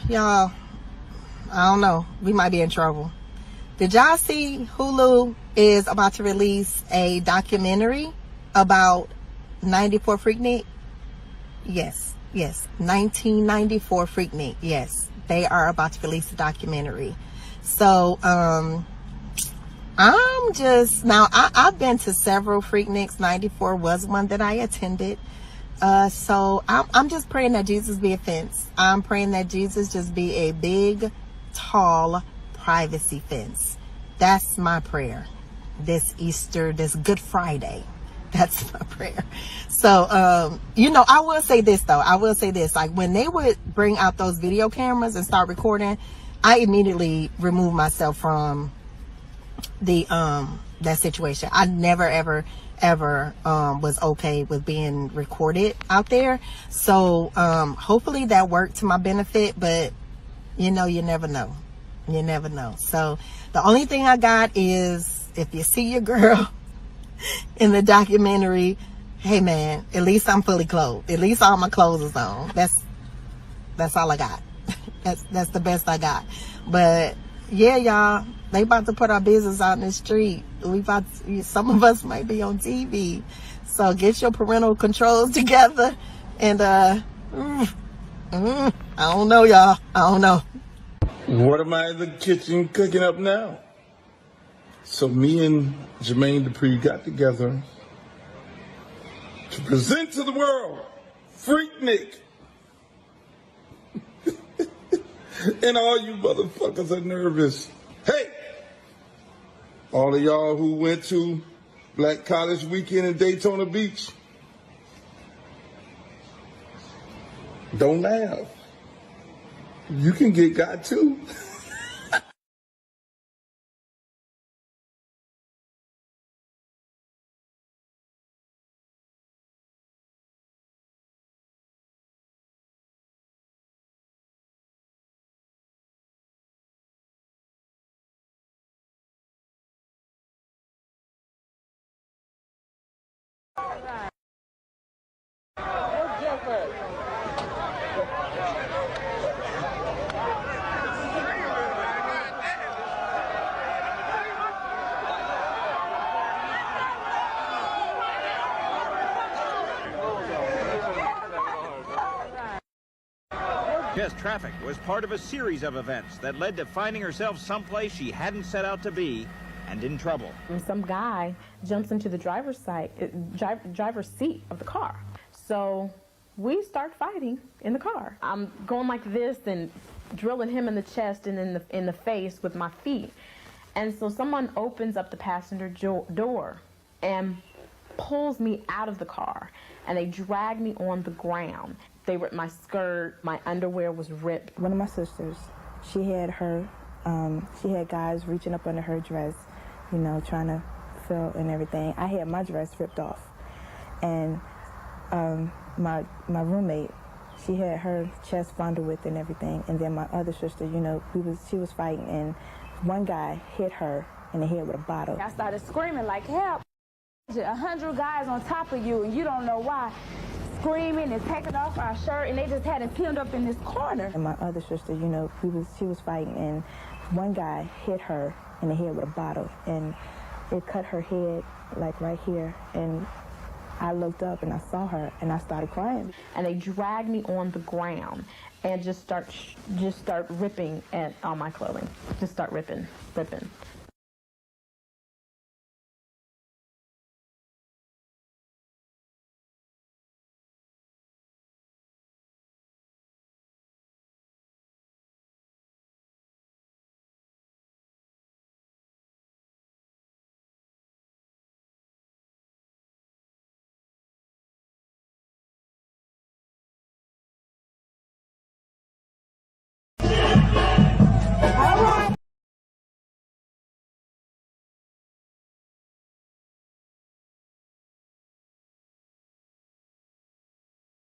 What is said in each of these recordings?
Y'all, I don't know. We might be in trouble. Did y'all see Hulu is about to release a documentary about 94 Freaknic? Yes. 1994 Freaknic. Yes. They are about to release a documentary. So, I'm just, now I've been to several Freaknics. 94 was one that I attended. So I'm just praying that Jesus be a fence. I'm praying that Jesus just be a big, tall privacy fence. That's my prayer. This Easter, this Good Friday. That's my prayer. So, I will say this though. Like when they would bring out those video cameras and start recording, I immediately removed myself from the, that situation. I never ever was okay with being recorded out there. So hopefully that worked to my benefit, but you never know. So the only thing I got is, if you see your girl in the documentary, hey man, at least I'm fully clothed. At least all my clothes is on. That's all I got. That's the best I got. But yeah, y'all, they about to put our business out in the street. Some of us might be on TV. So get your parental controls together. And I don't know, y'all. I don't know. What am I in the kitchen cooking up now? So me and Jermaine Dupri got together to present to the world Freaknic. And all you motherfuckers are nervous. Hey! All of y'all who went to Black College Weekend in Daytona Beach, don't laugh. You can get got too. Jess Traffic was part of a series of events that led to finding herself someplace she hadn't set out to be and in trouble. Some guy jumps into the driver's seat of the car. So we start fighting in the car. I'm going like this and drilling him in the chest and in the face with my feet. And so someone opens up the passenger door and pulls me out of the car, and they drag me on the ground. They ripped my skirt, my underwear was ripped. One of my sisters, she had guys reaching up under her dress, trying to feel and everything. I had my dress ripped off. And my roommate, she had her chest fondled with and everything. And then my other sister, she was fighting, and one guy hit her in the head with a bottle. I started screaming like, help. 100 guys on top of you and you don't know why, screaming and taking off our shirt, and they just had us pinned up in this corner. And my other sister, you know, she was fighting, and one guy hit her in the head with a bottle, and it cut her head like right here. And I looked up and I saw her, and I started crying. And they dragged me on the ground and just start ripping at all my clothing. Just start ripping.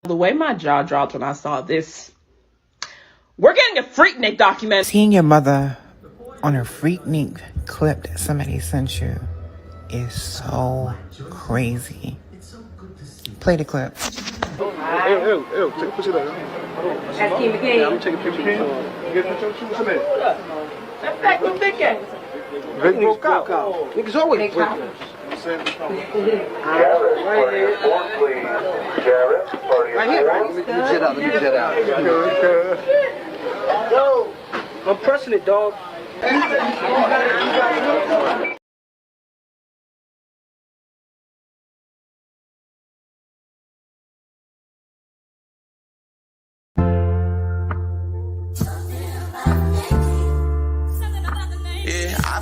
The way my jaw dropped when I saw this. We're getting a Freaknic documentary. Seeing your mother on a Freaknic clip that somebody sent you is so crazy. Play the clip. Take a picture of that. Ask him again. Yeah, I'm gonna take a picture. Get a picture of what's in there? That's back with Vic at. Vic broke out. Niggas always break out. Right here, right? Let me jet out. Yo, I'm pressing it, dog. I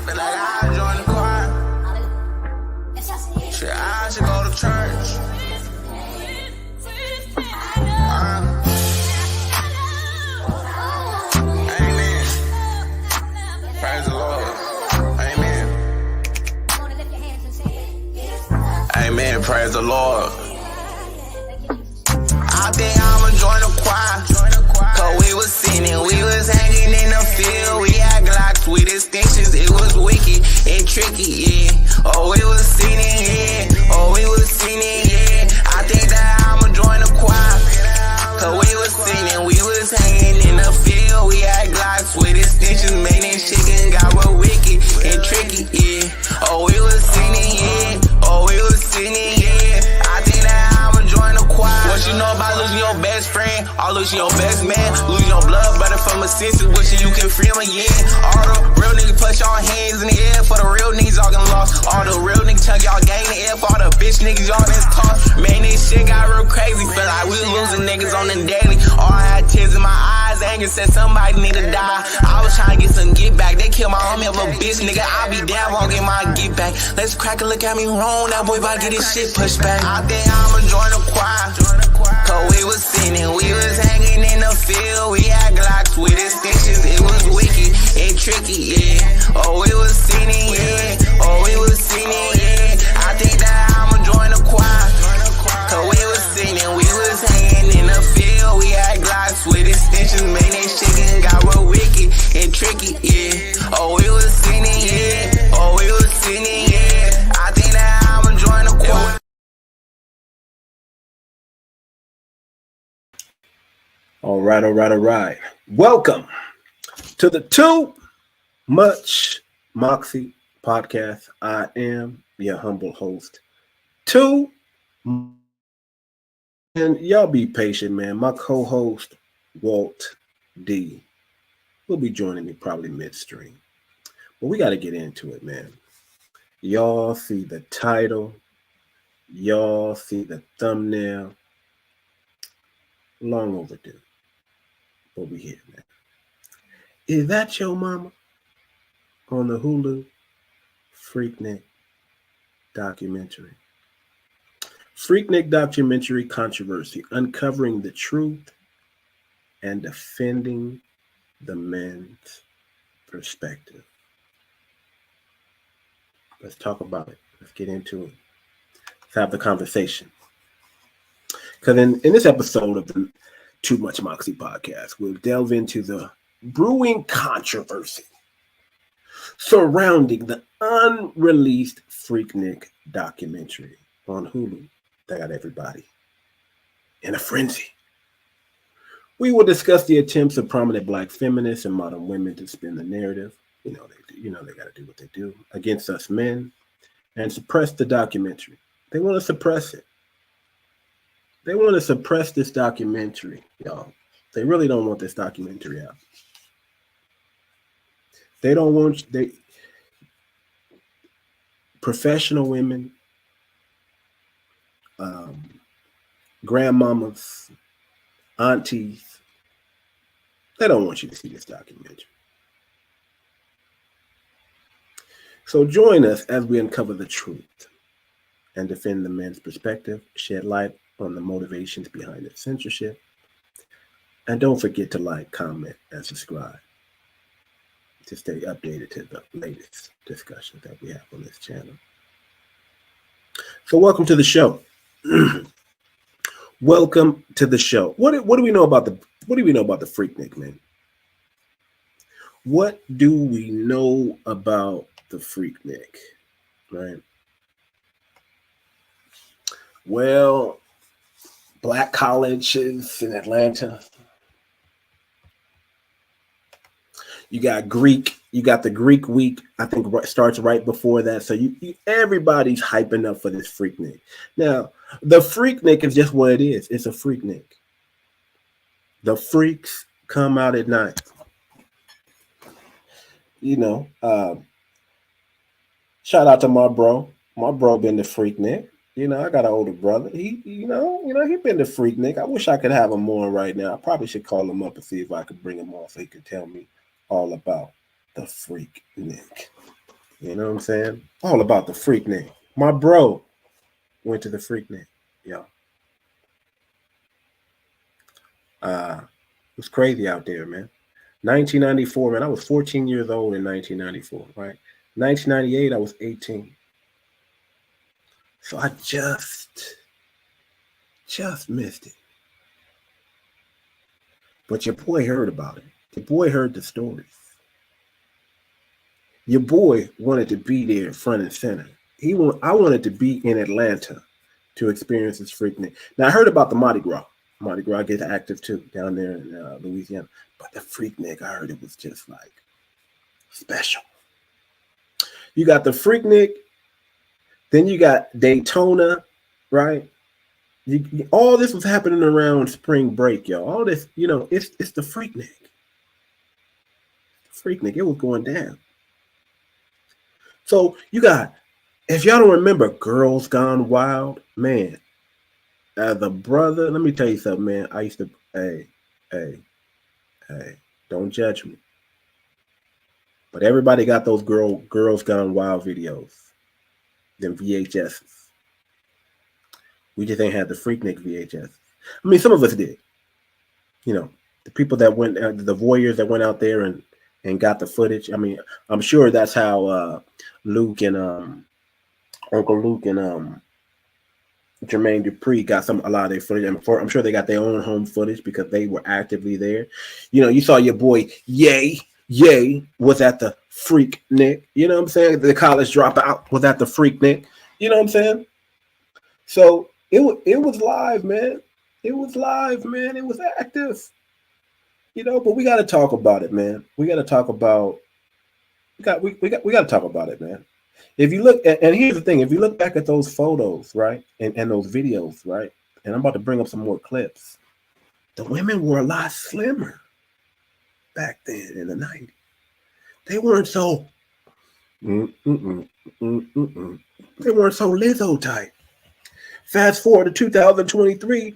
feel like I join the choir. Shit, I should go to church. Amen. Praise the Lord. Amen. Amen. Praise the Lord. I think I'ma join the choir. Cause we was sinning, we was hanging in the field. We had Glocks with extensions, it was wicked and tricky, yeah. Oh, we was sinning, yeah. Oh, we was sinning, yeah. I think that I'ma join the choir. Cause we was sinning, we was hanging in the field. We had Glocks with extensions, man, and chicken got real wicked and tricky, yeah. Oh, we was sinning, yeah. Oh, we was sinning, yeah. I think that I'ma join the choir. What you know about losing your best friend, or losing your best man, losing your blood brother from a senses, wishing you can feel me, yeah. All the real niggas put your hands in the air for the real niggas y'all done lost. All the real niggas chuck y'all gang in the air for all the bitch niggas y'all done tossed. Man, this shit got real crazy, feel like we losing niggas on the daily. All I had tears in my eyes, anger said somebody need to die. I was trying to get some get back, they killed my homie of a bitch, nigga. I be down, won't get my get back. Let's crack and look at me wrong, that boy about to get his shit pushed back. I think I'ma join the choir. Cause we was sinning, we was hanging in the field. We had Glocks with extensions, it was wicked and tricky, yeah. Oh, we was sinning, yeah. Oh, we was sinning, yeah. I think that I'ma join the choir. Cause we was sinning, we was hanging in the field. We had Glocks with extensions, man, that chicken got real wicked and tricky, yeah. Oh, we was sinning, yeah. Oh, we was sinning, yeah. I think that I'ma join the choir. All right. Welcome to the Too Much Moxie podcast. I am your humble host, Too. And y'all be patient, man. My co-host, Walt D, will be joining me probably midstream. But we got to get into it, man. Y'all see the title. Y'all see the thumbnail. Long overdue. But we here, man. Is that your mama? On the Hulu Freaknic documentary. Freaknic documentary controversy, uncovering the truth and defending the men's perspective. Let's talk about it. Let's get into it. Let's have the conversation. Because in this episode of the Too Much Moxie podcast, we'll delve into the brewing controversy surrounding the unreleased Freaknic documentary on Hulu that got everybody in a frenzy. We will discuss the attempts of prominent Black feminists and modern women to spin the narrative. They got to do what they do against us men and suppress the documentary. They want to suppress it. They want to suppress this documentary, y'all. They really don't want this documentary out. They don't want professional women, grandmamas, aunties. They don't want you to see this documentary. So join us as we uncover the truth and defend the men's perspective, shed light on the motivations behind the censorship, and don't forget to like, comment, and subscribe to stay updated to the latest discussions that we have on this channel. So welcome to the show. Welcome to the show. What do we know about the Freaknic, man? What do we know about the Freaknic, right? Well, Black colleges in Atlanta. You got the Greek week, I think starts right before that. So everybody's hyping up for this Freaknic. Now, the Freaknic is just what it is. It's a Freaknic. The freaks come out at night. Shout out to my bro. My bro been to Freaknic. I got an older brother. He been to Freaknic. I wish I could have him on right now. I probably should call him up and see if I could bring him on so he could tell me all about the Freaknic. You know what I'm saying? All about the Freaknic. My bro went to the Freaknic. Yeah. It was crazy out there, man. 1994, man. I was 14 years old in 1994, right? 1998, I was 18. So I just missed it. But your boy heard about it. Your boy heard the stories. Your boy wanted to be there front and center. I wanted to be in Atlanta to experience this Freaknic. Now, I heard about the Mardi Gras. Mardi Gras gets active too down there in Louisiana. But the Freaknic, I heard it was just like special. You got the Freaknic, then you got Daytona, right? All this was happening around spring break, y'all. All this, it's the Freaknic. Freaknic, it was going down. So you got, if y'all don't remember Girls Gone Wild, man, as a brother, let me tell you something, man. I used to, hey, don't judge me. But everybody got those Girls Gone Wild videos, them VHSs. We just ain't had the Freaknic VHS. I mean, some of us did. The people that went, the voyeurs that went out there and got the footage. I mean, I'm sure that's how Luke and Uncle Luke and Jermaine Dupri got a lot of their footage. I'm sure they got their own home footage because they were actively there. You saw your boy Ye was at the Freaknic. You know what I'm saying? The college dropout was at the Freaknic. You know what I'm saying? So it was live, man. It was live, man. It was active. But we got to talk about it, man. We got to talk about. We got to talk about it, man. If you look at, and here's the thing, if you look back at those photos, right, and those videos, right, and I'm about to bring up some more clips, the women were a lot slimmer back then in the 90s. They weren't so, they weren't so Lizzo type. Fast forward to 2023,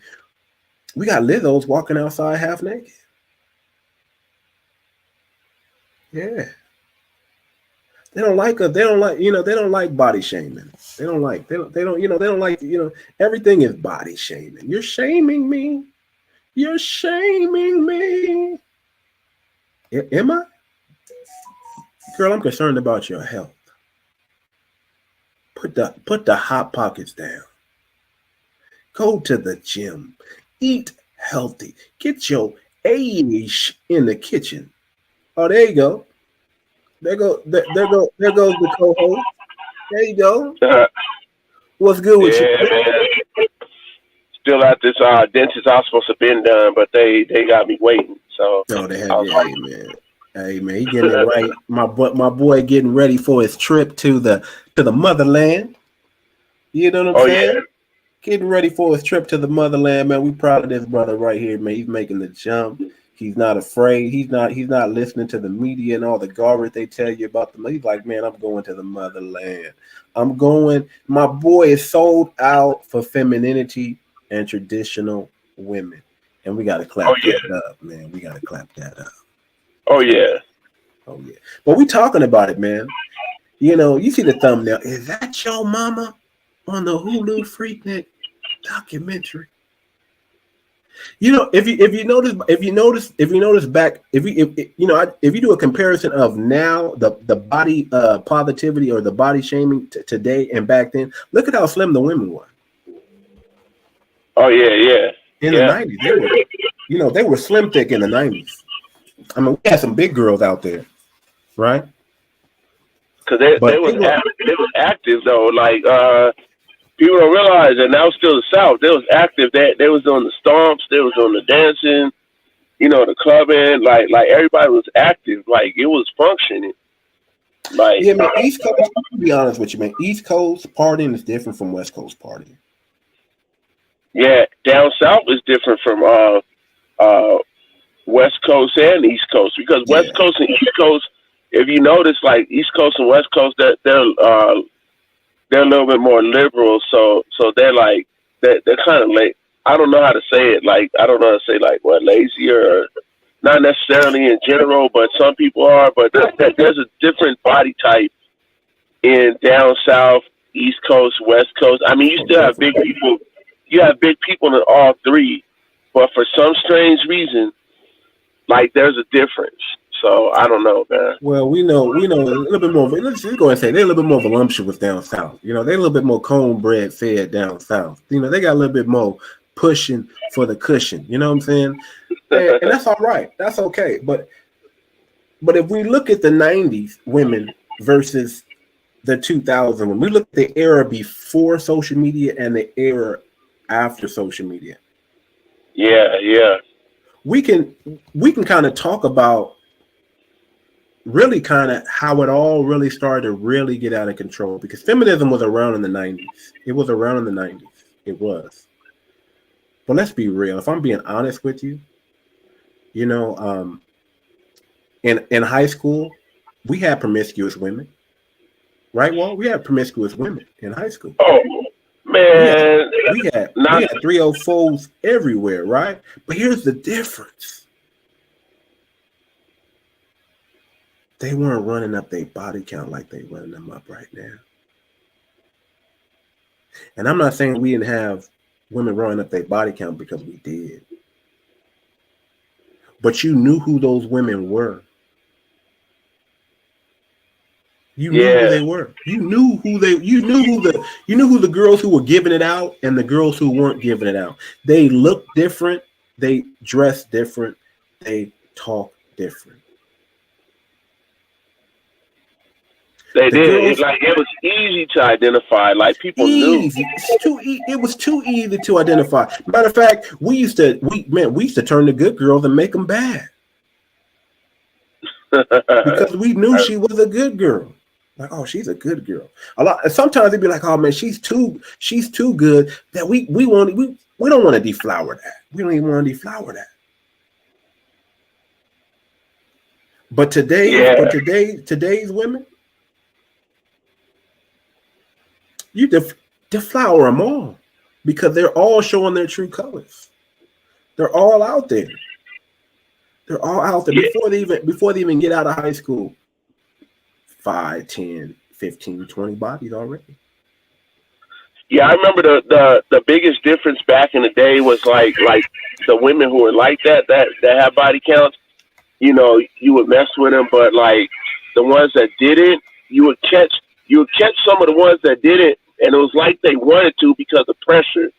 we got Lizzos walking outside half naked. Yeah. They don't like us. They don't like body shaming. They don't like, everything is body shaming. You're shaming me. You're shaming me. Am I? Girl, I'm concerned about your health. Put the hot pockets down. Go to the gym. Eat healthy. Get your age in the kitchen. Oh, there you go. There goes the co-host. There you go. What's good with you? Man. Still at this dentist I was supposed to been done, but they got me waiting. So they have you, hey man, he getting it right. My boy getting ready for his trip to the motherland. You know what I'm saying? Yeah. Getting ready for his trip to the motherland, man. We proud of this brother right here, man. He's making the jump. He's not afraid. He's not listening to the media and all the garbage they tell you about them. He's like, man, I'm going to the motherland. I'm going. My boy is sold out for femininity and traditional women. And we got to clap that up, man. We got to clap that up. Oh, yeah. Oh, yeah. But we talking about it, man. You know, you see the thumbnail. Is that your mama on the Hulu Freaknic documentary? You know, if you notice back, if you do a comparison of now the body positivity or the body shaming today and back then, look at how slim the women were. Oh yeah. In the 90s, they were slim thick in the 90s. I mean, we had some big girls out there, right? Because they was active though, like. People don't realize that now still the South. They was active. They was doing the stomps. They was doing the dancing. The clubbing. Like everybody was active. Like it was functioning. Like man. East Coast. To be honest with you, man. East Coast partying is different from West Coast partying. Yeah, down South is different from West Coast and East Coast because West Coast and East Coast. If you notice, like East Coast and West Coast, they're a little bit more liberal, so they're like they're kind of late. I don't know how to say it. Like I don't know how to say like what lazier, or not necessarily in general, but some people are. But there's a different body type in down south, East Coast, West Coast. I mean, you still have big people. You have big people in all three, but for some strange reason, like there's a difference. So I don't know, man. Well, we know a little bit more. Let's just go and say they're a little bit more voluptuous down south. They're a little bit more cornbread fed down south. They got a little bit more pushing for the cushion. You know what I'm saying? And that's all right. That's okay. But if we look at the 90s women versus the 2000s women, we look at the era before social media and the era after social media. Yeah. We can kind of talk about really kind of how it all really started to really get out of control, because feminism was around in the 90s. It was around in the 90s. It was. But let's be real. If I'm being honest with you, in high school, we had promiscuous women. Right, Walt? We had promiscuous women in high school. Oh, man. We had 304s everywhere, right? But here's the difference. They weren't running up their body count like they running them up right now. And I'm not saying we didn't have women running up their body count, because we did. But you knew who those women were. You knew who they were. You knew who the girls who were giving it out and the girls who weren't giving it out. They looked different, they dressed different, they talked different. They did. It was easy to identify. Like people knew. It was too easy to identify. Matter of fact, we used to turn the good girls and make them bad because we knew she was a good girl. Like, oh, she's a good girl. Sometimes they'd be like, oh man, she's too good that we don't want to deflower that. We don't even want to deflower that. But today's women. You deflower them all because they're all showing their true colors. They're all out there. They're all out there before they even get out of high school. 5, 10, 15, 20 bodies already. Yeah, I remember the biggest difference back in the day was like the women who were like that have body counts. You would mess with them, but like the ones that didn't, you would catch some of the ones that didn't, and it was like they wanted to because of pressure,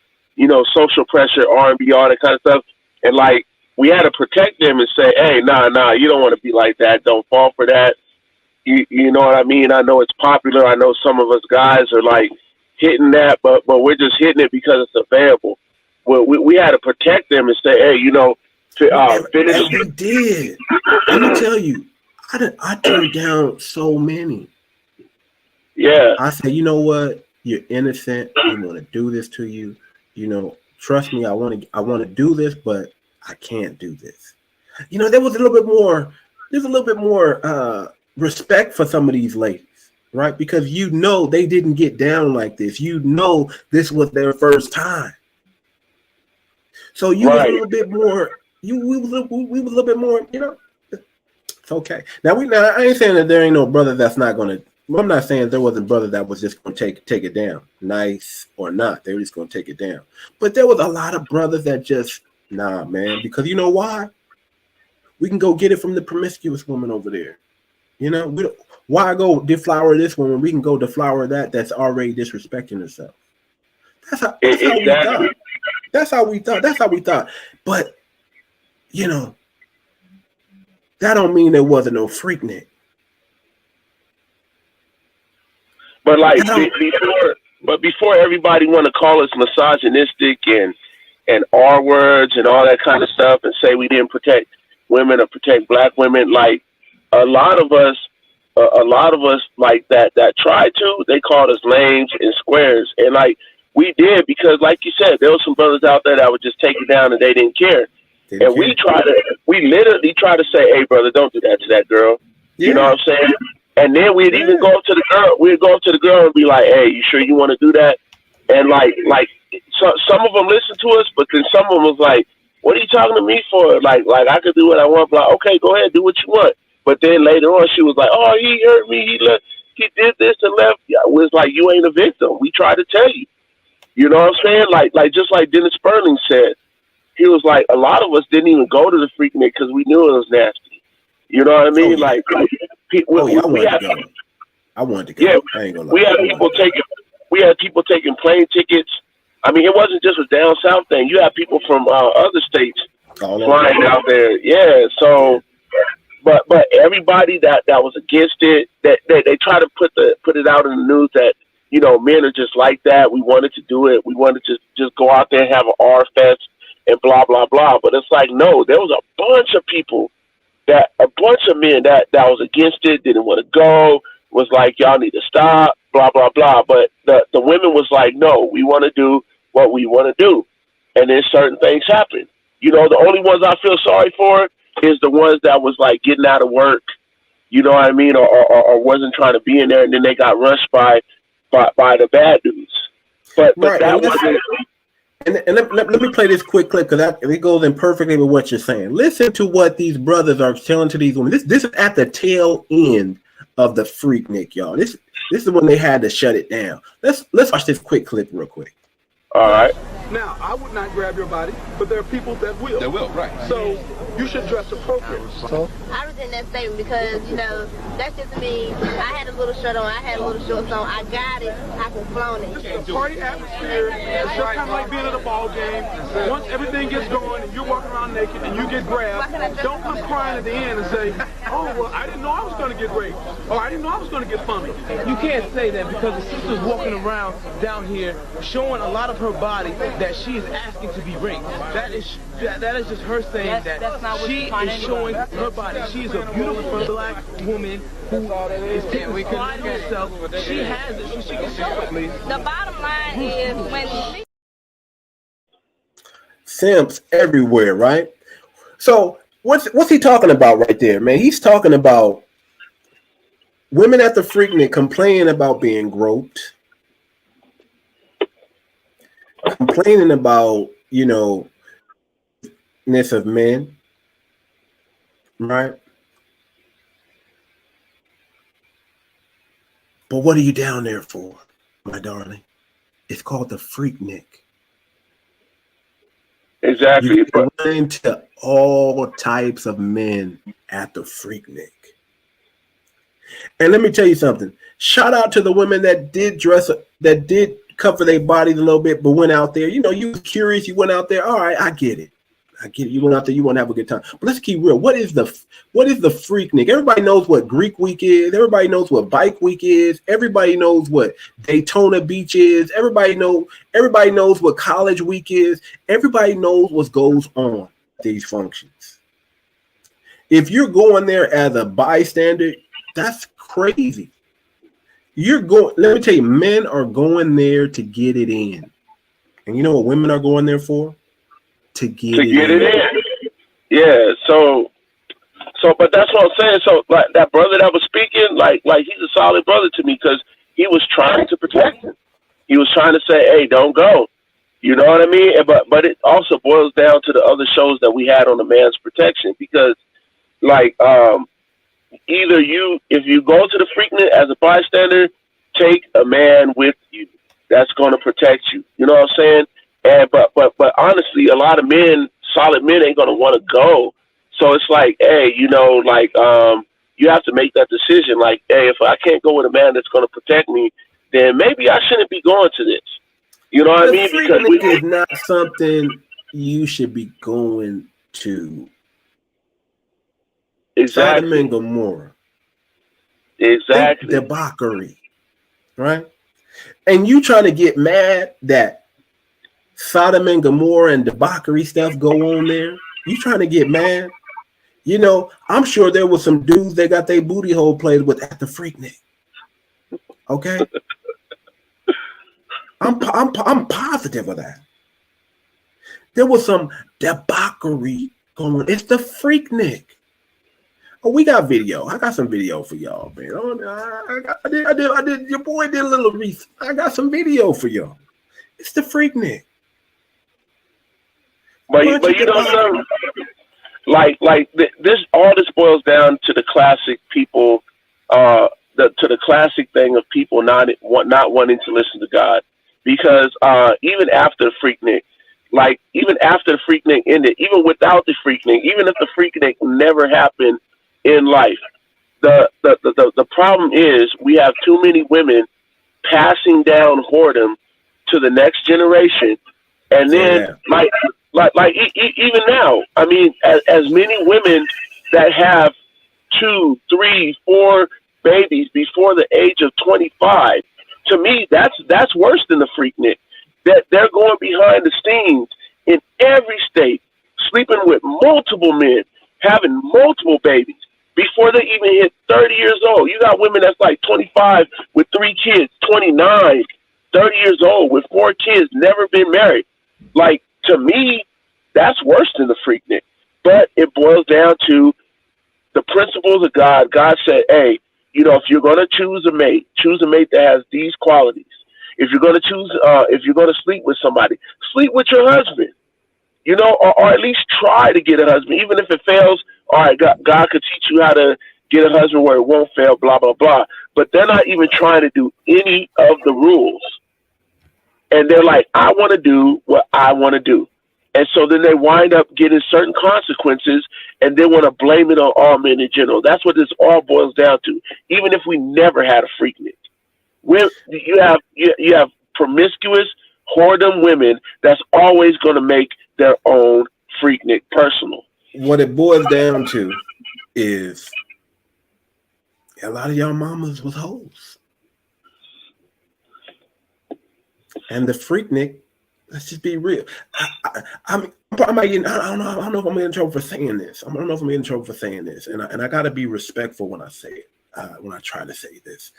social pressure, R&B, all that kind of stuff. And like we had to protect them and say, hey, nah, you don't want to be like that. Don't fall for that. You know what I mean? I know it's popular. I know some of us guys are like hitting that, but we're just hitting it because it's available. We had to protect them and say, hey, you know, finish. And we did. Let me tell you, I turned down so many. Yeah. I said, you know what? You're innocent. I want to do this to you. You know, trust me. I want to do this, but I can't do this. You know, there was a little bit more. There's a little bit more respect for some of these ladies, right? Because you know they didn't get down like this. You know this was their first time. So you was a little bit more. We was a little bit more. You know, it's okay. Now I ain't saying that there ain't no brother that's not gonna. I'm not saying there wasn't brother that was just gonna take it down, nice or not. They were just gonna take it down. But there was a lot of brothers that just nah, man. Because you know why? We can go get it from the promiscuous woman over there. You know, why go deflower this woman? We can go deflower that's already disrespecting herself. That's how we thought. That's how we thought. But you know, that don't mean there wasn't no Freaknic. But like before everybody want to call us misogynistic and R words and all that kind of stuff and say we didn't protect women or protect black women, like a lot of us like that tried to, they called us lames and squares. And like we did, because like you said, there was some brothers out there that would just take it down and they didn't care. We literally try to say, hey brother, don't do that to that girl. Yeah. You know what I'm saying? And then we'd even go up to the girl. We'd go up to the girl and be like, hey, you sure you want to do that? And like so, some of them listened to us, but then some of them was like, what are you talking to me for? Like I could do what I want. Like, okay, go ahead, do what you want. But then later on, she was like, oh, he hurt me. He did this and left. I was like, you ain't a victim. We tried to tell you. You know what I'm saying? Like just like Dennis Sperling said, he was like, a lot of us didn't even go to the Freaknic because we knew it was nasty. You know what I mean? I wanted to go. Yeah, I ain't gonna lie. We had people taking plane tickets. I mean, it wasn't just a down south thing. You had people from other states flying out there. Yeah. So, but everybody that was against it, that they try to put it out in the news that, you know, men are just like that. We wanted to do it. We wanted to just go out there and have an R fest and blah blah blah. But it's like, no, there was a bunch of men that was against it, didn't want to go, was like, y'all need to stop, blah blah blah. But the women was like, no, we want to do what we want to do. And then certain things happen. You know, the only ones I feel sorry for is the ones that was like getting out of work, you know what I mean, or wasn't trying to be in there, and then they got rushed by the bad dudes. But right, that wasn't. And let me play this quick clip because it goes in perfectly with what you're saying. Listen to what these brothers are telling to these women. This is at the tail end of the Freaknic, y'all. This is when they had to shut it down. Let's watch this quick clip real quick. All right. Now, I would not grab your body, but there are people that will. That will, right. So you should dress appropriately. So I was in that statement because, you know, that's just me. I had a little shirt on, I had a little shorts on. I got it, I can flown it. It's a party atmosphere. It's just kind of like being at a ball game. Once everything gets going and you're walking around naked and you get grabbed, don't come crying at the end and say, oh, well, I didn't know I was going to get raped. Or I didn't know I was going to get fumbled. You can't say that because the sister's walking around down here showing a lot of her body that she is asking to be raped. That is just her saying that she is showing her body. She is a beautiful black woman who is taking pride in herself. She has it, so she can show it. The bottom line is when simps everywhere, right? So what's he talking about right there, man? He's talking about women at the Freaknic complaining about being groped, complaining about, you know, ness of men, right? But what are you down there for, my darling? It's called the Freaknic. Exactly. You can run into all types of men at the Freaknic. And let me tell you something. Shout out to the women that did dress up, that did cover their bodies a little bit, but went out there. You know, you were curious, you went out there. All right, I get it. I get it. You went out there, you want to have a good time. But let's keep real. What is the Freaknic? Everybody knows what Greek Week is. Everybody knows what Bike Week is. Everybody knows what Daytona Beach is. Everybody knows what College Week is. Everybody knows what goes on at these functions. If you're going there as a bystander, that's crazy. Let me tell you, men are going there to get it in. And you know what women are going there for? To get it in. Yeah, so but that's what I'm saying. So like that brother that was speaking, like he's a solid brother to me because he was trying to protect him. He was trying to say, hey, don't go. You know what I mean? But it also boils down to the other shows that we had on the man's protection because like either if you go to the Freaknic as a bystander, take a man with you that's going to protect you. You know what I'm saying? And but honestly, a lot of men, solid men, ain't gonna want to go. So it's like, hey, you know, like you have to make that decision. Like, hey, if I can't go with a man that's gonna protect me, then maybe I shouldn't be going to this. You know what I mean? Because is not something you should be going to. Exactly. Sodom and Gomorrah. Exactly. Debauchery, right? And you trying to get mad that Sodom and Gomorrah and debauchery stuff go on there? You trying to get mad? You know, I'm sure there was some dudes that got their booty hole played with at the Freaknic. Okay, I'm positive of that. There was some debauchery going on. It's the Freaknic. Oh, we got video. I got some video for y'all, man. I did. Your boy did a little research. I got some video for y'all. It's the Freaknic. But you know something? This boils down to the classic people, to the classic thing of people not wanting to listen to God, because even after the Freaknic, even after the Freaknic ended, even without the Freaknic, even if the Freaknic never happened in life, the problem is we have too many women passing down whoredom to the next generation, and then even now, I mean, as many women that have 2, 3, 4 babies before the age of 25, to me, that's worse than the Freaknic. That they're going behind the scenes in every state, sleeping with multiple men, having multiple babies before they even hit 30 years old. You got women that's like 25 with 3 kids, 29, 30 years old with 4 kids, never been married. Like, to me, that's worse than the Freaknic. But it boils down to the principles of God. God said, hey, you know, if you're going to choose a mate that has these qualities. If you're going to if you're going to sleep with somebody, sleep with your husband, you know, or at least try to get a husband. Even if it fails, all right, God could teach you how to get a husband where it won't fail, blah, blah, blah. But they're not even trying to do any of the rules. And they're like, I want to do what I want to do. And so then they wind up getting certain consequences, and they want to blame it on all men in general. That's what this all boils down to. Even if we never had a Freaknic, you have promiscuous, whoredom women that's always going to make their own Freaknic personal. What it boils down to is a lot of y'all mamas was hoes, and the Freaknic. Let's just be real. I don't know if I'm getting in trouble for saying this. I don't know if I'm getting in trouble for saying this, and I got to be respectful when I say it. When I try to say this,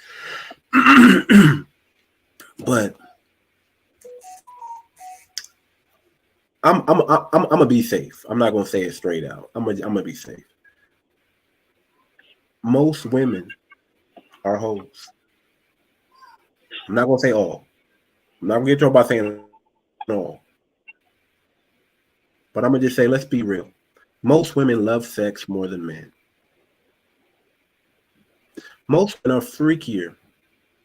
but I'm gonna be safe. I'm not gonna say it straight out. I'm gonna be safe. Most women are hoes. I'm not gonna say all. I'm not gonna get in trouble by saying all. But I'm gonna just say, let's be real. Most women love sex more than men. Most men are freakier,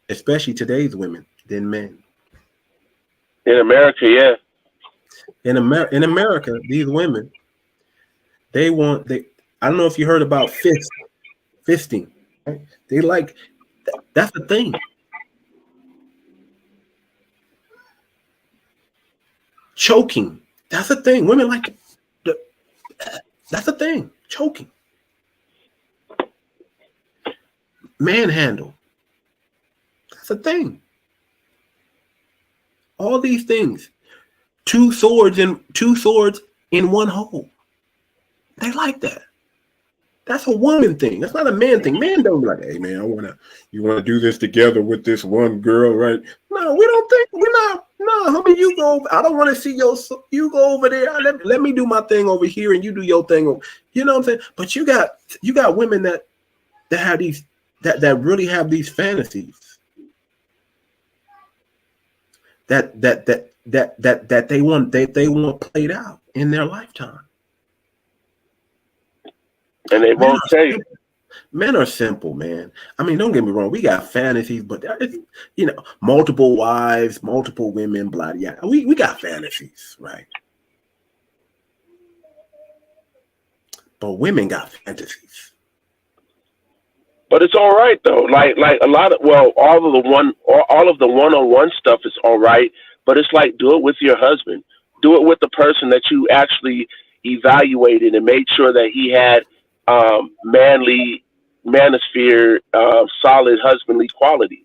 especially today's women, than men. In America, yeah. In America, these women, I don't know if you heard about fisting. Right? They like, that's the thing. Choking, that's the thing. Women like That's a thing. Choking. Manhandle. That's a thing. All these things. Two swords in one hole. They like that. That's a woman thing. That's not a man thing. Man don't be like, hey man, you wanna do this together with this one girl, right? No, we don't think we're not. No, homie, you go. I don't want to see you go over there. Let me do my thing over here, and you do your thing. You know what I'm saying? But you got women that have these that really have these fantasies that they want played out in their lifetime. And they won't tell you. Men are simple, man. I mean, don't get me wrong. We got fantasies, but multiple wives, multiple women, blah, yeah. We got fantasies, right? But women got fantasies. But it's all right though. Like a lot of all of the one-on-one stuff is all right. But it's like, do it with your husband. Do it with the person that you actually evaluated and made sure that he had manly, manosphere, solid husbandly qualities.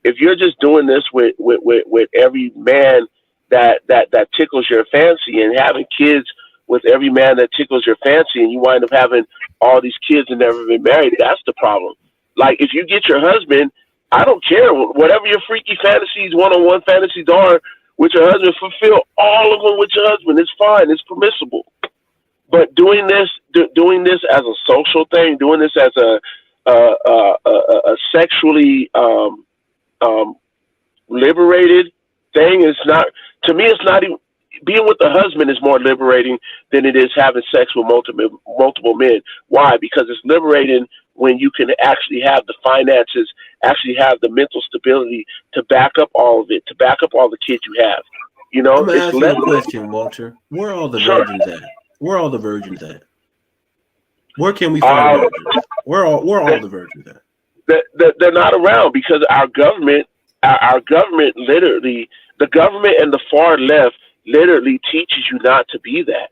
If you're just doing this with every man that tickles your fancy and having kids with every man that tickles your fancy, and you wind up having all these kids and never been married, that's the problem. Like, if you get your husband, I don't care, whatever your freaky fantasies, one-on-one fantasies are with your husband, fulfill all of them with your husband. It's fine. It's permissible. But doing this as a social thing, doing this as a sexually liberated thing is not, to me, it's not even, being with the husband is more liberating than it is having sex with multiple men. Why? Because it's liberating when you can actually have the finances, actually have the mental stability to back up all of it, to back up all the kids you have. You know, I'm gonna ask you a question, Walter. Where are all the virgins at? Where are all the virgins at? Where can we find virgins? Where are all the virgins at? They're not around because our government literally, the government and the far left literally teaches you not to be that.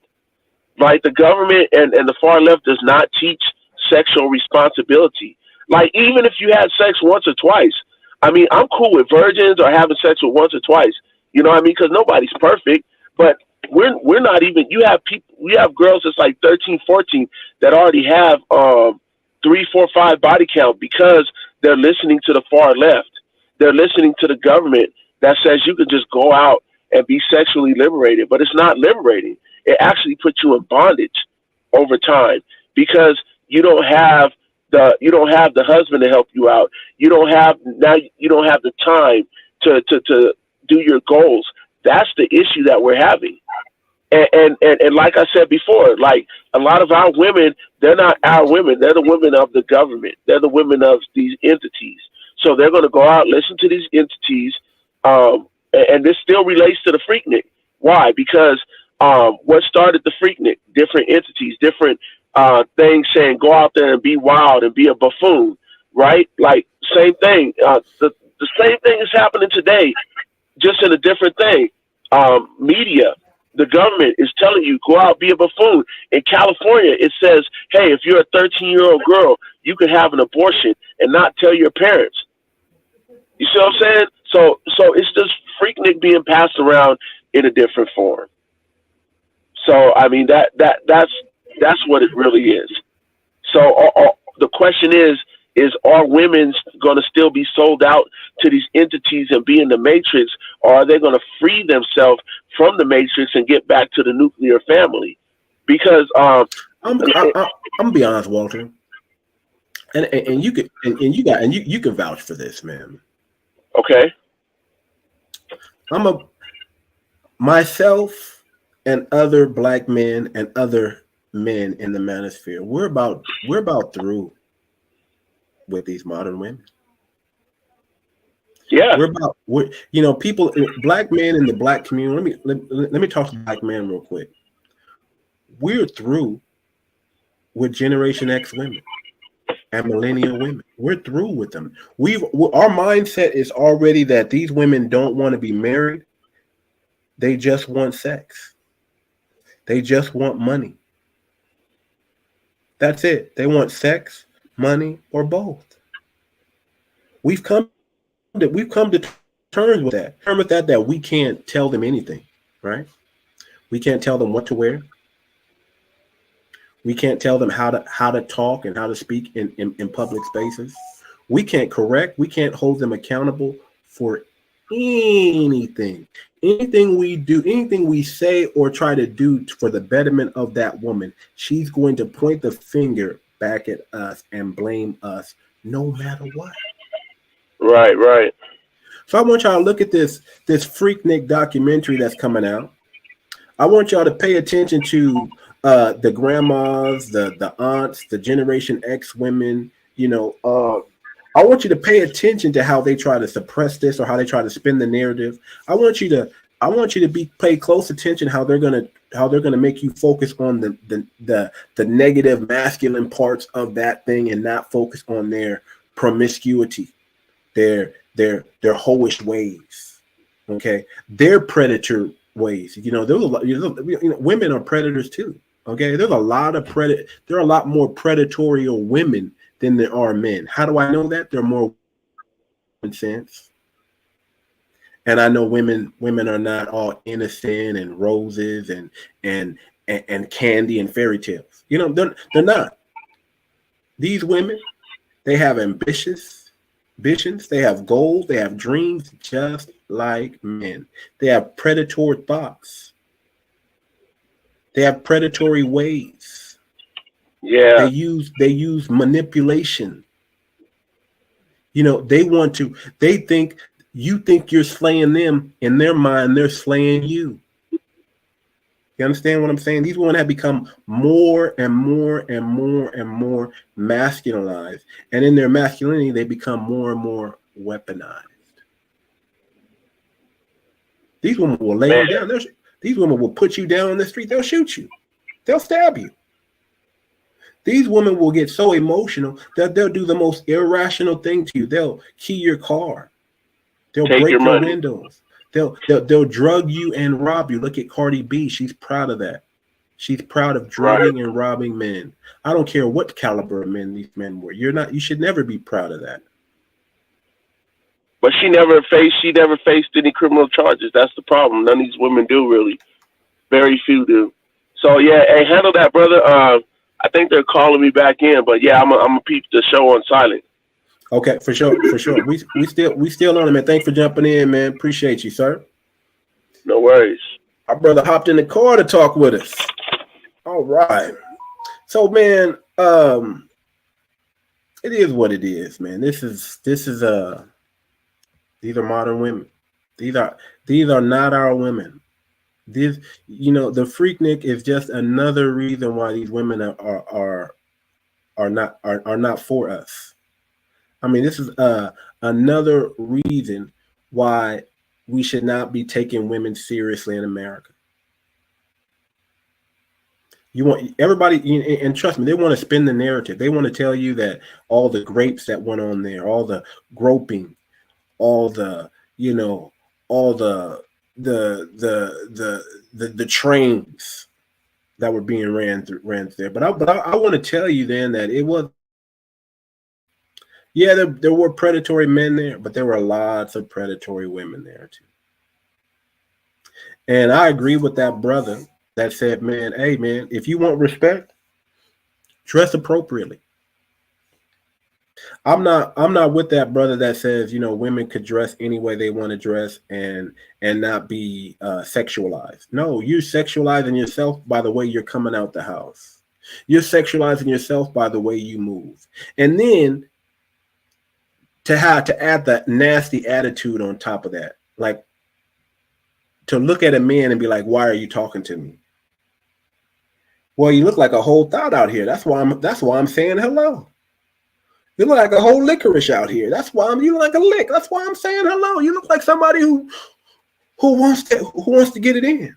Like, the government and the far left does not teach sexual responsibility. Like, even if you had sex once or twice, I mean, I'm cool with virgins or having sex with once or twice. You know what I mean? Because nobody's perfect, but we're not even, you have girls that's like 13, 14 that already have 3, 4, 5 body count because they're listening to the far left. They're listening to the government that says you can just go out and be sexually liberated, but it's not liberating. It actually puts you in bondage over time because you don't have the husband to help you out. You don't have the time to do your goals. That's the issue that we're having. And like I said before, like, a lot of our women, they're not our women. They're the women of the government. They're the women of these entities. So they're going to go out, listen to these entities, and this still relates to the Freaknic. Why? Because what started the Freaknic? Different entities, different things saying go out there and be wild and be a buffoon, right? Like, same thing. The same thing is happening today, just in a different thing. Media, the government is telling you, go out, be a buffoon. In California, it says, hey, if you're a 13-year-old girl, you can have an abortion and not tell your parents. You see what I'm saying? So it's just Freaknic being passed around in a different form. So, I mean, that's what it really is. So the question is are women going to still be sold out to these entities and be in the matrix, or are they going to free themselves from the matrix and get back to the nuclear family? Because I'm gonna be honest, Walter, and you can vouch for this, man. Okay. Myself and other black men and other men in the manosphere, we're about through with these modern women. Yeah, people, black men in the black community. Let me talk to black men real quick. We're through with Generation X women and millennial women. We're through with them. Our mindset is already that these women don't want to be married. They just want sex. They just want money. That's it. They want sex, money, or both. We've come to terms with that. That we can't tell them anything, right? We can't tell them what to wear. We can't tell them how to talk and how to speak in public spaces. We can't correct. We can't hold them accountable for anything. Anything we do, anything we say or try to do for the betterment of that woman, she's going to point the finger back at us and blame us no matter what. Right, right. So I want y'all to look at this Freaknic documentary that's coming out. I want y'all to pay attention to the grandmas, the aunts, the Generation X women. I want you to pay attention to how they try to suppress this or how they try to spin the narrative. I want you to pay close attention how they're gonna make you focus on the negative masculine parts of that thing and not focus on their promiscuity, their hoish ways, okay, their predator ways. There's a lot. Women are predators too. Okay, there are a lot more predatory women than there are men. How do I know that? There are more sense. And I know women are not all innocent and roses and candy and fairy tales. They're not. These women, they have ambitions, they have goals, they have dreams just like men. They have predatory thoughts. They have predatory ways. Yeah. They use manipulation. They think you're slaying them. In their mind, they're slaying you. You understand what I'm saying? These women have become more and more and more and more masculinized. And in their masculinity, they become more and more weaponized. These women will lay you down. These women will put you down on the street. They'll shoot you. They'll stab you. These women will get so emotional that they'll do the most irrational thing to you. They'll key your car. They'll break your windows. They'll drug you and rob you. Look at Cardi B. She's proud of that. She's proud of drugging and robbing men. I don't care what caliber of men these men were. You should never be proud of that. But she never faced any criminal charges. That's the problem. None of these women do, really. Very few do. So yeah, hey, handle that, brother. I think they're calling me back in, but yeah, I'm gonna peep the show on silent. Okay, for sure. We still on it, man. Thanks for jumping in, man. Appreciate you, sir. No worries. Our brother hopped in the car to talk with us. All right. So, man, it is what it is, man. These are modern women. These are not our women. The Freaknic is just another reason why these women are not for us. I mean, this is another reason why we should not be taking women seriously in America. You want everybody, and trust me, they want to spin the narrative. They want to tell you that all the grapes that went on there, all the groping, all the trains that were being ran through there. But I want to tell you then that it was, yeah, there were predatory men there, but there were lots of predatory women there too. And I agree with that brother that said, man, hey man, if you want respect, dress appropriately. I'm not with that brother that says, women could dress any way they want to dress and not be sexualized. No, you're sexualizing yourself by the way you're coming out the house. You're sexualizing yourself by the way you move. And then to add that nasty attitude on top of that, like to look at a man and be like, why are you talking to me? Well, you look like a whole thought out here. That's why I'm saying hello. You look like a whole licorice out here. You look like a lick. That's why I'm saying hello. You look like somebody who wants to get it in.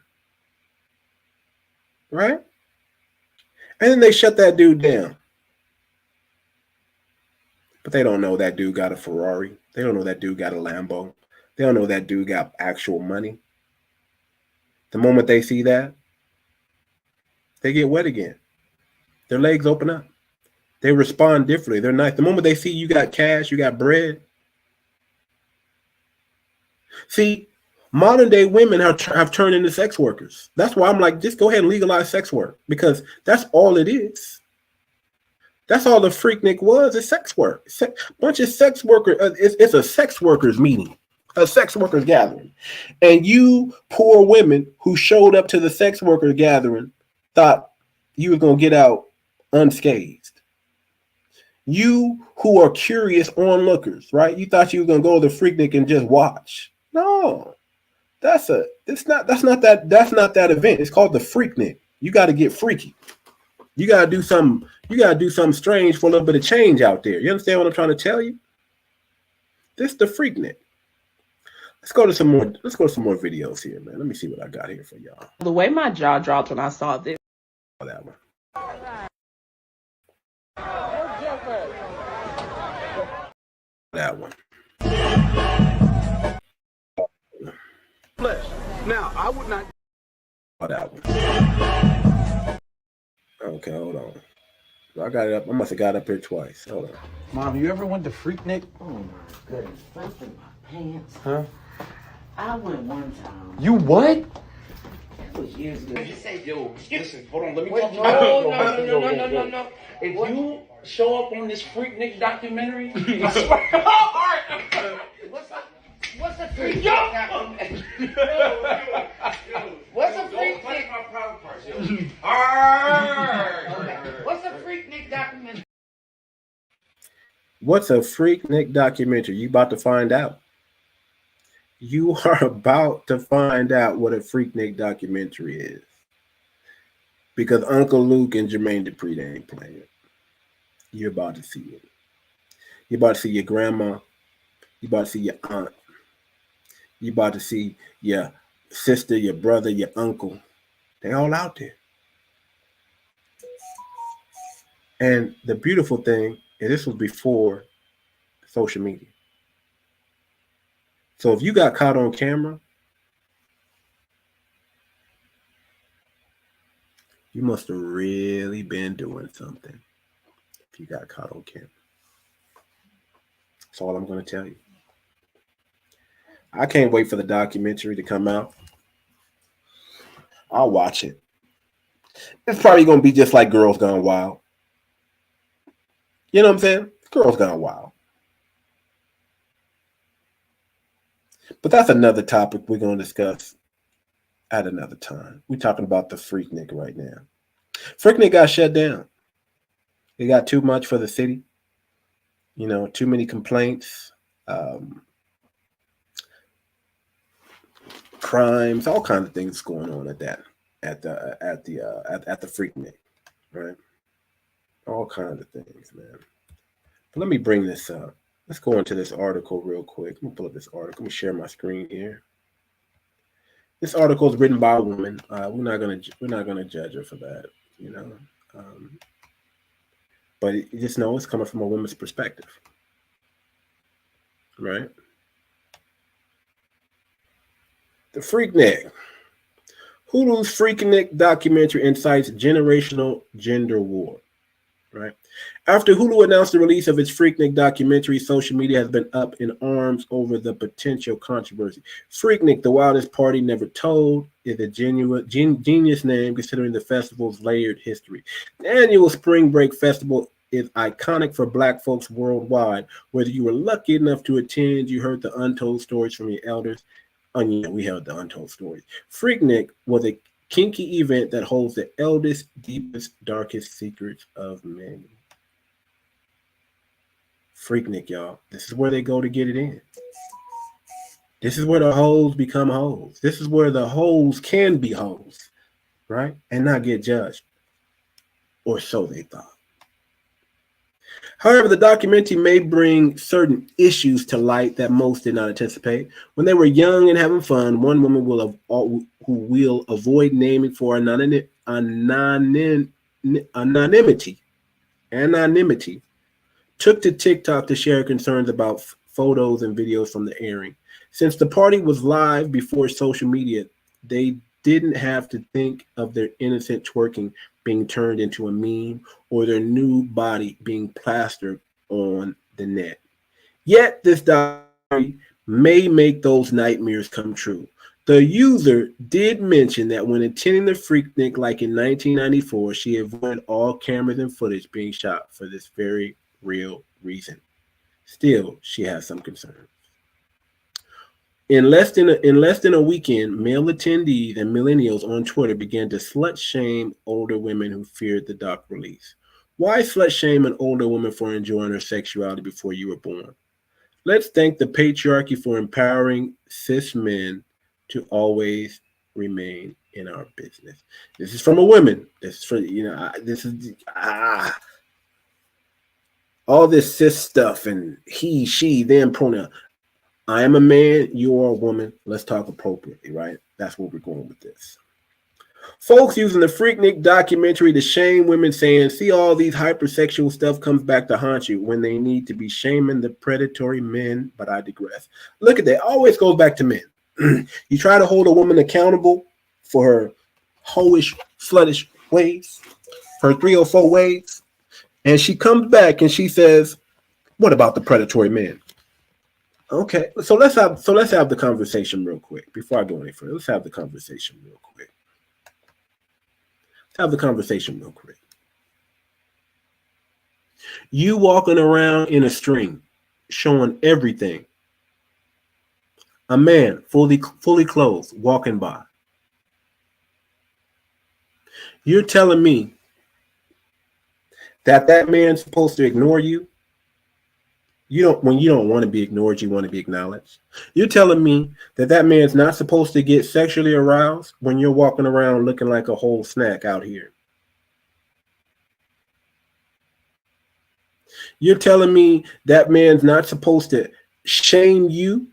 Right? And then they shut that dude down. But they don't know that dude got a Ferrari. They don't know that dude got a Lambo. They don't know that dude got actual money. The moment they see that, they get wet again. Their legs open up. They respond differently. They're nice. The moment they see you got cash, you got bread. See, modern day women have turned into sex workers. That's why I'm like, just go ahead and legalize sex work, because that's all it is. That's all the Freaknic was, is sex work. Bunch of sex workers. It's a sex workers meeting, a sex workers gathering. And you poor women who showed up to the sex workers gathering thought you were going to get out unscathed. You who are curious onlookers, right? You thought you were going to go to the Freaknic and just watch. No. That's not that event. It's called the Freaknic. You got to get freaky. You gotta do something strange for a little bit of change out there. You understand what I'm trying to tell you? This is the Freaknic. Let's go to some more videos here, man. Let me see what I got here for y'all. The way my jaw dropped when I saw this. That one. That one. Flesh. Now, I would not. That one. Okay, hold on. I got it up. I must have got it up here twice. Hold on. Mom, you ever went to Freaknic? Oh my goodness. First in my pants. Huh? I went one time. You what? That was years ago. You say, yo, listen, hold on, let me Wait, talk to you. no. If you show up on this Freaknic documentary, I swear. What's a Freaknic documentary? What's a Freaknic? My private parts, yo. What's a Freaknic documentary? What's a Freaknic documentary? You about to find out. You are about to find out what a Freaknic documentary is. Because Uncle Luke and Jermaine Dupri, they ain't playing it. You're about to see it. You're about to see your grandma. You're about to see your aunt. You're about to see your sister, your brother, your uncle. They all out there. And the beautiful thing is this was before social media. So if you got caught on camera, you must have really been doing something if you got caught on camera. That's all I'm going to tell you. I can't wait for the documentary to come out. I'll watch it. It's probably going to be just like Girls Gone Wild. You know what I'm saying? Girls Gone Wild. But that's another topic we're going to discuss at another time. We're talking about the Freaknic right now. Freaknic got shut down. It got too much for the city. You know, too many complaints, crimes, all kinds of things going on at the Freaknic, right? All kinds of things, man. But let me bring this up. Let's go into this article real quick. Let me pull up this article. Let me share my screen here. This article is written by a woman. We're not gonna judge her for that, you know. But you just know it's coming from a woman's perspective, right? The Freaknic. Hulu's Freaknic documentary incites generational gender war. Right. After Hulu announced the release of its Freaknic documentary, social media has been up in arms over the potential controversy. Freaknic, the wildest party never told, is a genius name considering the festival's layered history. The annual Spring Break Festival is iconic for Black folks worldwide. Whether you were lucky enough to attend, you heard the untold stories from your elders. Oh, yeah, we heard the untold stories. Freaknic was a kinky event that holds the eldest, deepest, darkest secrets of men. Freaknic, y'all. This is where they go to get it in. This is where the hoes become hoes. This is where the hoes can be hoes, right? And not get judged. Or so they thought. However, the documentary may bring certain issues to light that most did not anticipate. When they were young and having fun, one woman who will avoid naming for anonymity, took to TikTok to share concerns about photos and videos from the airing. Since the party was live before social media, they didn't have to think of their innocent twerking being turned into a meme or their new body being plastered on the net. Yet this documentary may make those nightmares come true. The user did mention that when attending the Freaknic, like in 1994, she avoided all cameras and footage being shot for this very real reason. Still, she has some concerns. In less than a weekend, male attendees and millennials on Twitter began to slut shame older women who feared the doc release. Why slut shame an older woman for enjoying her sexuality before you were born? Let's thank the patriarchy for empowering cis men to always remain in our business. This is from a woman. This is for, this is all this cis stuff and he, she, them pronoun. I am a man, you are a woman. Let's talk appropriately, right? That's where we're going with this. Folks using the Freaknic documentary to shame women, saying, see, all these hypersexual stuff comes back to haunt you when they need to be shaming the predatory men, but I digress. Look at that. Always goes back to men. You try to hold a woman accountable for her hoish, sluttish ways, her 304 ways, and she comes back and she says, what about the predatory men? Okay, so let's have the conversation real quick before I go any further. Let's have the conversation real quick. You walking around in a string, showing everything. A man fully clothed walking by. You're telling me that man's supposed to ignore you? When you don't want to be ignored, you want to be acknowledged. You're telling me that man's not supposed to get sexually aroused when you're walking around looking like a whole snack out here. You're telling me that man's not supposed to shame you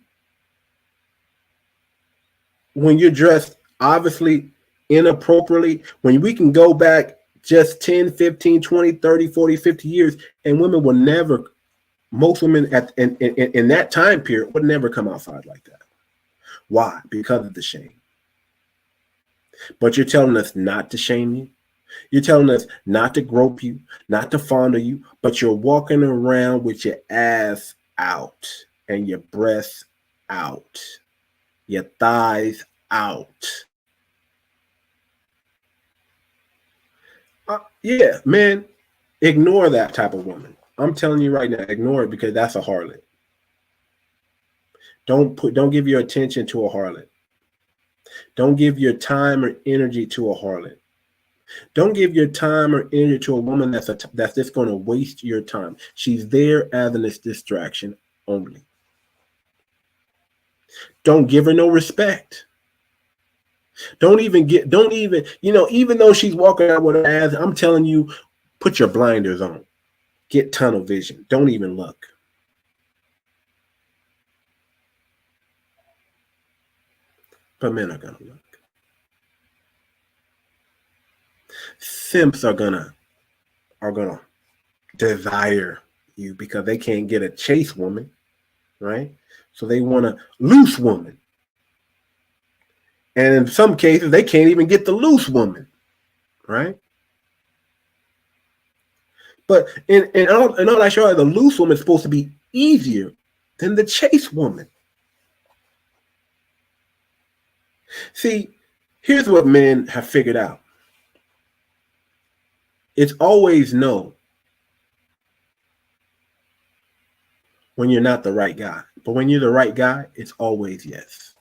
when you're dressed obviously inappropriately, when we can go back just 10, 15, 20, 30, 40, 50 years and women will never, most women in that time period would never come outside like that. Why? Because of the shame. But you're telling us not to shame you. You're telling us not to grope you, not to fondle you, but you're walking around with your ass out and your breasts out, your thighs out. Yeah, man, ignore that type of woman. I'm telling you right now, ignore it because that's a harlot. Don't give your attention to a harlot. Don't give your time or energy to a harlot. Don't give your time or energy to a woman that's just going to waste your time. She's there as a distraction only. Don't give her no respect. Even though she's walking out with her ass, I'm telling you, put your blinders on. Get tunnel vision. Don't even look. But men are gonna look. Simps are gonna desire you because they can't get a chase woman, right? So they want a loose woman. And in some cases, they can't even get the loose woman, right? But in all actuality, the loose woman is supposed to be easier than the chase woman. See, here's what men have figured out. It's always no when you're not the right guy. But when you're the right guy, it's always yes.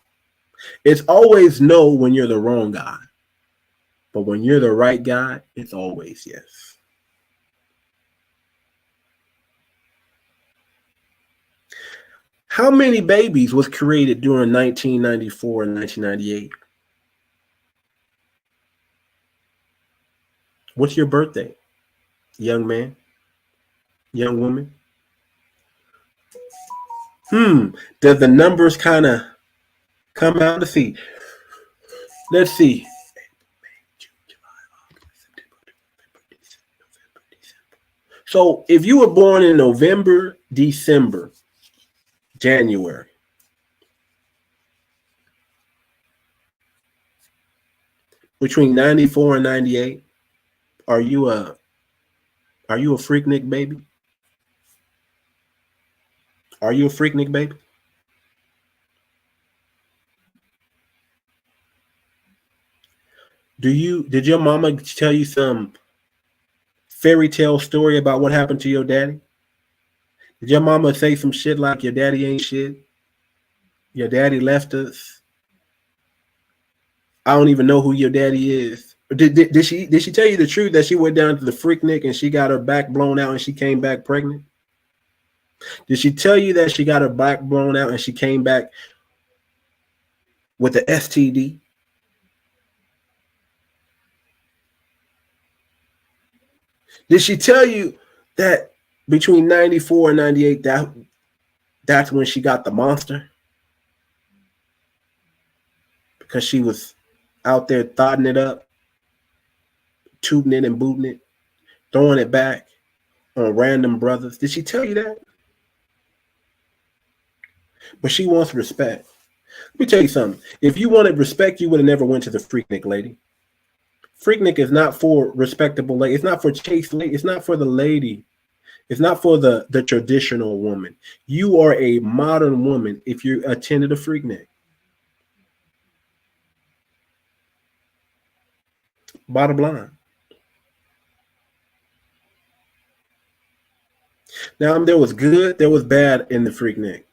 It's always no when you're the wrong guy. But when you're the right guy, it's always yes. How many babies was created during 1994 and 1998? What's your birthday, young man, young woman? Does the numbers kind of come out to see? Let's see. So if you were born in November, December, January, between 94 and 98, are you a Freaknic baby? Are you a Freaknic baby? Did your mama tell you some fairy tale story about what happened to your daddy? Did your mama say some shit like your daddy ain't shit? Your daddy left us. I don't even know who your daddy is. Did she tell you the truth that she went down to the Freaknic and she got her back blown out and she came back pregnant? Did she tell you that she got her back blown out and she came back with the STD? Did she tell you that between 94 and 98, that's when she got the monster? Because she was out there thotting it up, tooting it and booting it, throwing it back on random brothers. Did she tell you that? But she wants respect. Let me tell you something. If you wanted respect, you would have never went to the Freaknic, lady. Freaknic is not for respectable lady. It's not for chaste lady. It's not for the lady. It's not for the traditional woman. You are a modern woman if you attended a Freaknic. Bottom line. Now, there was good, there was bad in the Freaknic.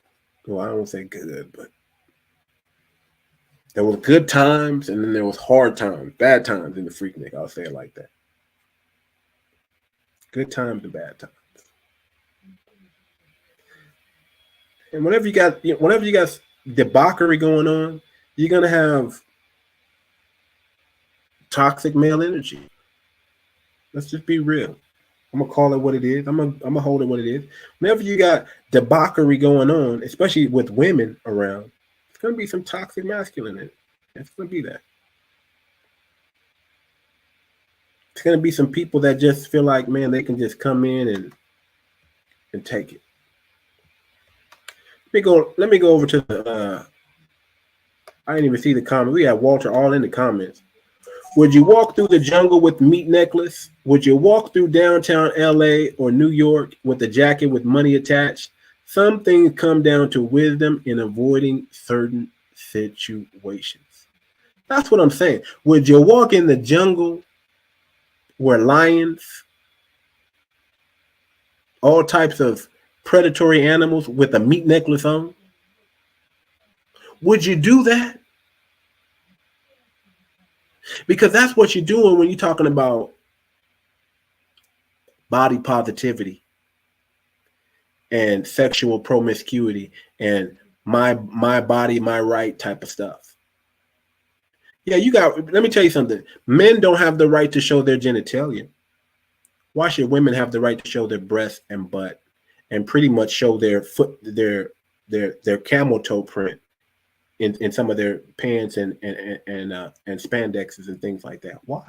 Well, I don't say good, but there was good times and then there was hard times, bad times in the Freaknic. I'll say it like that. Good times and bad times. And whenever you got debauchery going on, you're gonna have toxic male energy. Let's just be real. I'm gonna call it what it is. I'm gonna hold it what it is. Whenever you got debauchery going on, especially with women around, it's gonna be some toxic masculine in it. It's gonna be that. It's gonna be some people that just feel like, man, they can just come in and take it. Let me go over to the I didn't even see the comment. We got Walter all in the comments. Would you walk through the jungle with meat necklace? Would you walk through downtown LA or New York with a jacket with money attached? Some things come down to wisdom in avoiding certain situations. That's what I'm saying. Would you walk in the jungle where lions, all types of predatory animals with a meat necklace on? Would you do that? Because that's what you're doing when you're talking about body positivity and sexual promiscuity and my body, my right type of stuff. Yeah, let me tell you something. Men don't have the right to show their genitalia. Why should women have the right to show their breast and butt and pretty much show their foot, their camel toe print in some of their pants and spandexes and things like that? Why?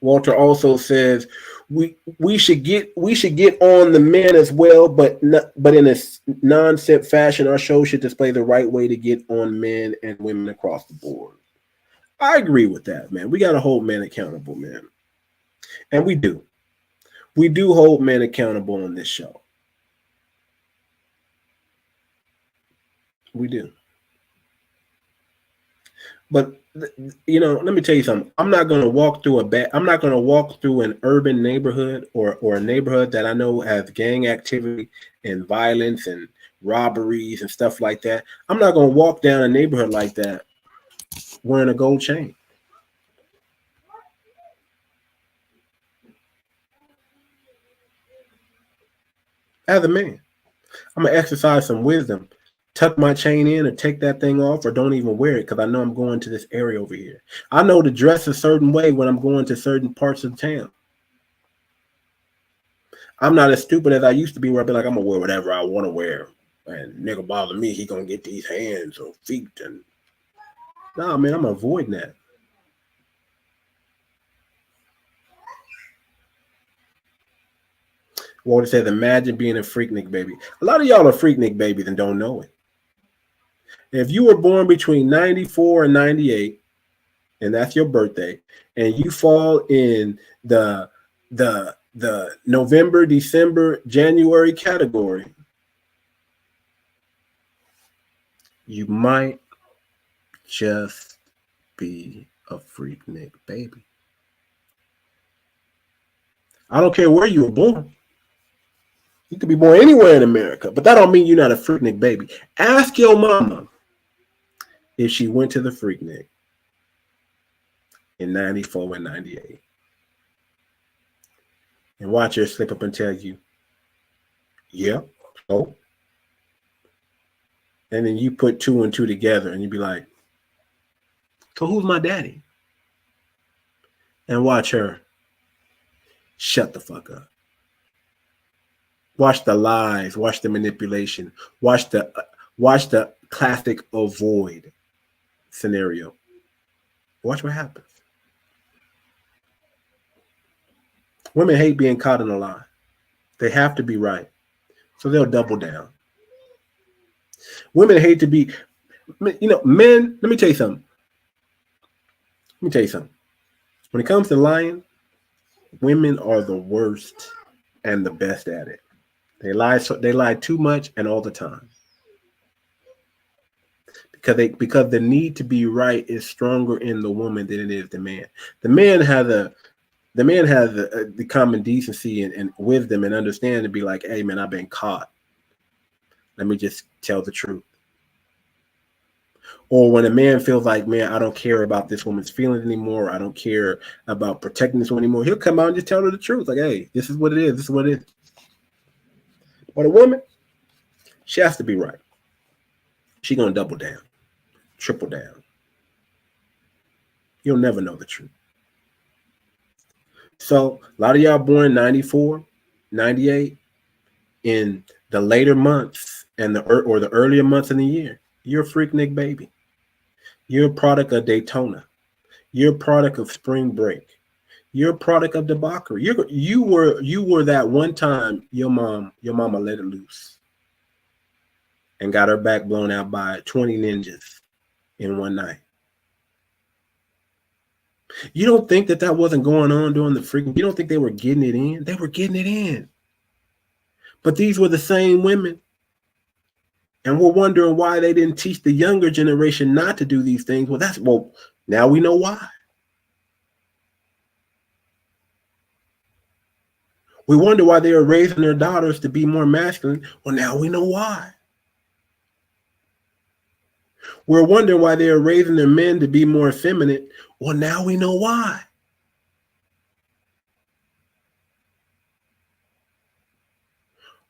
Walter also says we should get on the men as well, but in a non-sip fashion. Our show should display the right way to get on men and women across the board. I agree with that, man. We got to hold men accountable, man, and we do. We do hold men accountable on this show. We do. But let me tell you something. I'm not going to walk through an urban neighborhood or a neighborhood that I know has gang activity and violence and robberies and stuff like that. I'm not going to walk down a neighborhood like that wearing a gold chain. As a man, I'm going to exercise some wisdom. Tuck my chain in or take that thing off or don't even wear it because I know I'm going to this area over here. I know to dress a certain way when I'm going to certain parts of town. I'm not as stupid as I used to be where I'd be like, I'm going to wear whatever I want to wear. And nigga bother me, he going to get these hands or feet. And nah, man, I'm avoiding that. Walter says, imagine being a Freaknic baby. A lot of y'all are Freaknic babies and don't know it. If you were born between 94 and 98, and that's your birthday, and you fall in the November, December, January category, you might just be a Freaknic baby. I don't care where you were born. You could be born anywhere in America, but that don't mean you're not a Freaknic baby. Ask your mama if she went to the Freaknic in 94 and 98. And watch her slip up and tell you, yeah, oh. And then you put 2 and 2 together and you be like, so who's my daddy? And watch her shut the fuck up. Watch the lies, watch the manipulation, watch the classic avoid scenario. Watch what happens. Women hate being caught in a lie. They have to be right. So they'll double down. Women hate to be, men, let me tell you something. When it comes to lying, women are the worst and the best at it. They lie too much and all the time. Because the need to be right is stronger in the woman than it is the man. The man has the common decency and wisdom and understand to be like, hey man, I've been caught. Let me just tell the truth. Or when a man feels like, man, I don't care about this woman's feelings anymore. I don't care about protecting this one anymore. He'll come out and just tell her the truth. Like, hey, this is what it is. This is what it is. But a woman, she has to be right. She's going to double down, triple down. You'll never know the truth. So a lot of y'all born 94, 98, in the later months and the earlier months in the year, you're a Freaknic baby. You're a product of Daytona. You're a product of spring break. You're a product of debauchery. You were that one time your mama let it loose and got her back blown out by 20 ninjas in one night. You don't think that wasn't going on during the freaking? You don't think they were getting it in? They were getting it in. But these were the same women. And we're wondering why they didn't teach the younger generation not to do these things. Well, now we know why. We wonder why they are raising their daughters to be more masculine. Well, now we know why. We're wondering why they are raising their men to be more effeminate. Well, now we know why.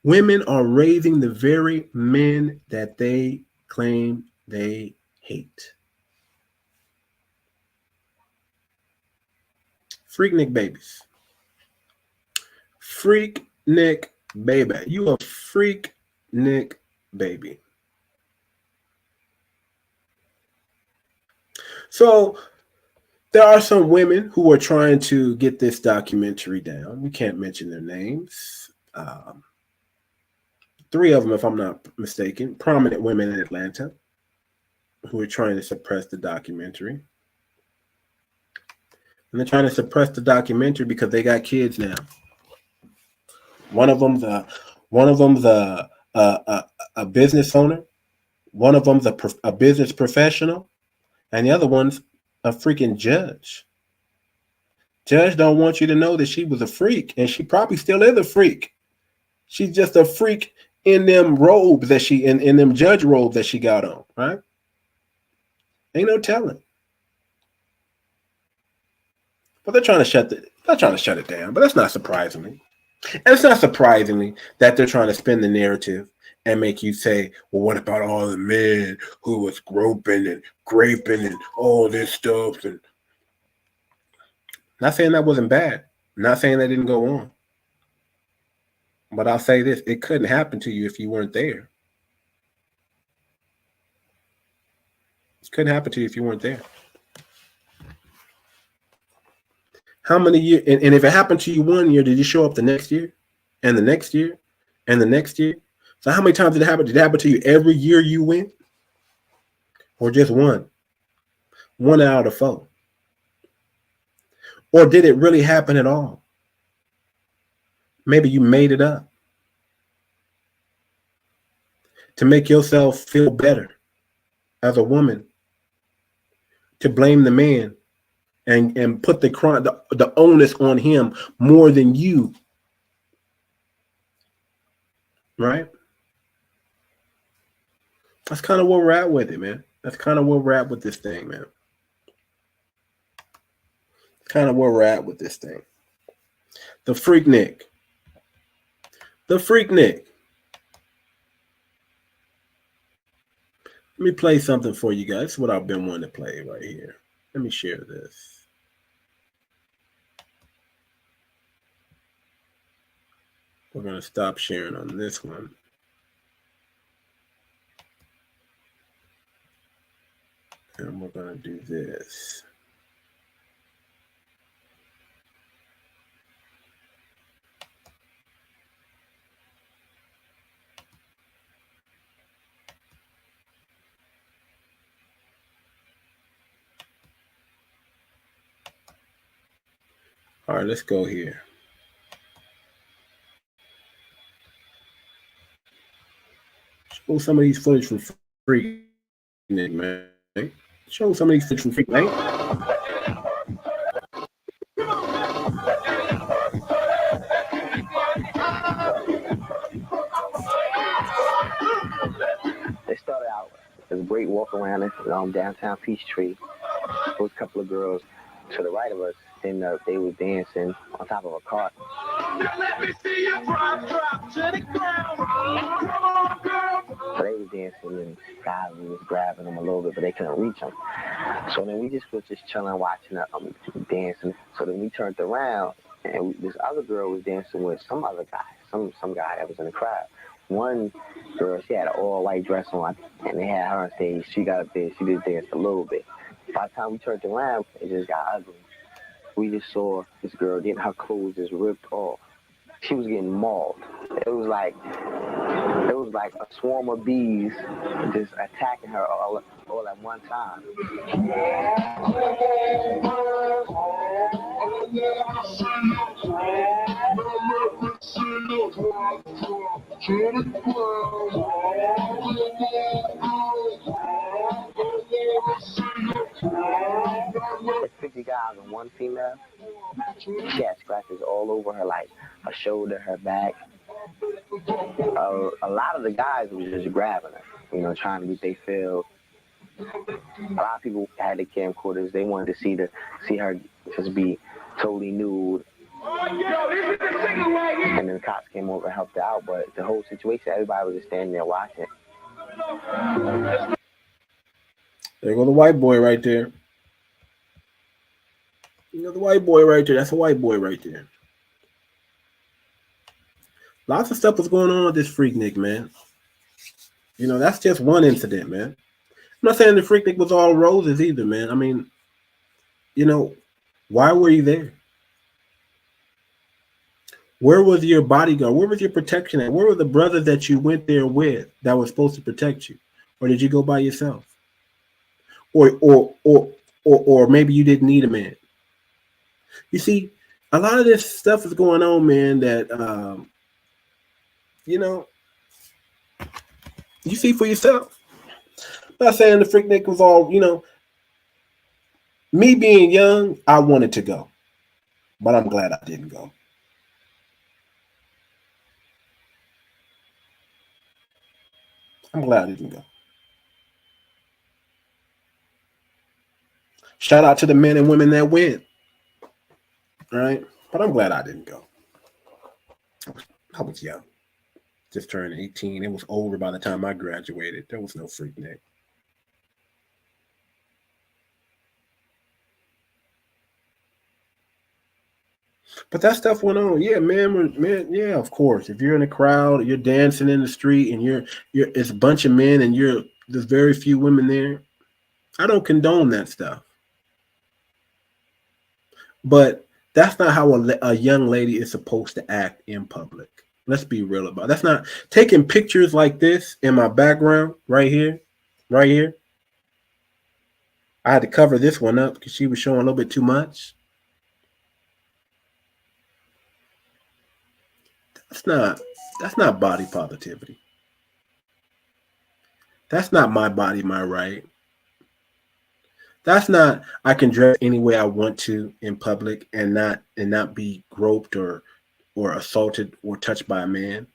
Women are raising the very men that they claim they hate. Freaknic babies. Freaknic baby. You a Freaknic baby. So there are some women who are trying to get this documentary down. We can't mention their names. 3 of them, if I'm not mistaken, prominent women in Atlanta who are trying to suppress the documentary. And they're trying to suppress the documentary because they got kids now. One of them's a business owner. One of them's a business professional. And the other one's a freaking judge. Judge don't want you to know that she was a freak, and she probably still is a freak. She's just a freak in them robes that she in them judge robes that she got on, right? Ain't no telling. But they're trying to shut it down. But that's not surprisingly. And it's not surprisingly that they're trying to spin the narrative and make you say, well, what about all the men who was groping and graping and all this stuff? And not saying that wasn't bad. Not saying that didn't go on. But I'll say this, it couldn't happen to you if you weren't there. It couldn't happen to you if you weren't there. How many years, and if it happened to you one year, did you show up the next year? And the next year? And the next year? So how many times did it happen? Did it happen to you every year you went? Or just one? 1 out of 4. Or did it really happen at all? Maybe you made it up to make yourself feel better as a woman, to blame the man and put the crime, the onus on him more than you. Right? That's kind of where we're at with it, man. That's kind of where we're at with this thing, man. Kind of where we're at with this thing. The Freaknic. The Freaknic. Let me play something for you guys. This is what I've been wanting to play right here. Let me share this. We're going to stop sharing on this one. And we're going to do this. All right, let's go here. Show some of these footage from Freaknic, man. Show some of these footage from Freaknic. They started out as a great walk around in downtown Peachtree. There was a couple of girls to the right of us, and they were dancing on top of a cart. Let me see you drop to the ground. So they were dancing, and guys was grabbing them a little bit, but they couldn't reach them. So then we just was chilling, watching them dancing. So then we turned around, and this other girl was dancing with some other guy, some guy that was in the crowd. One girl, she had an all-white dress on, and they had her on stage. She got up there, she just danced a little bit. By the time we turned around, it just got ugly. We just saw this girl getting her clothes just ripped off. She was getting mauled. It was like a swarm of bees just attacking her all at one time. It's 50 guys and one female. She had scratches all over her, like her shoulder, her back. A lot of the guys was just grabbing her, trying to get their fill. A lot of people had the camcorders. They wanted to see her just be totally nude. And then the cops came over and helped her out, but the whole situation, everybody was just standing there watching. There go the white boy right there. The white boy right there. That's a white boy right there. Lots of stuff was going on with this Freaknic, man. That's just one incident, man. I'm not saying the Freaknic was all roses either, man. I mean, why were you there? Where was your bodyguard? Where was your protection at? Where were the brothers that you went there with that were supposed to protect you? Or did you go by yourself? Or maybe you didn't need a man. You see, a lot of this stuff is going on, man, that you see for yourself. I'm not saying the Freaknic was all, me being young, I wanted to go, but I'm glad I didn't go. I'm glad I didn't go. Shout out to the men and women that went. All right. But I'm glad I didn't go. I was young. Just turned 18. It was over by the time I graduated. There was no Freaknic. But that stuff went on. Yeah, man, yeah, of course. If you're in a crowd, you're dancing in the street and it's a bunch of men and there's very few women there. I don't condone that stuff. But that's not how a young lady is supposed to act in public. Let's be real about it. That's not taking pictures like this in my background right here. I had to cover this one up because she was showing a little bit too much. That's not body positivity. That's not my body, my right. That's not I can dress any way I want to in public and not be groped or assaulted or touched by a man.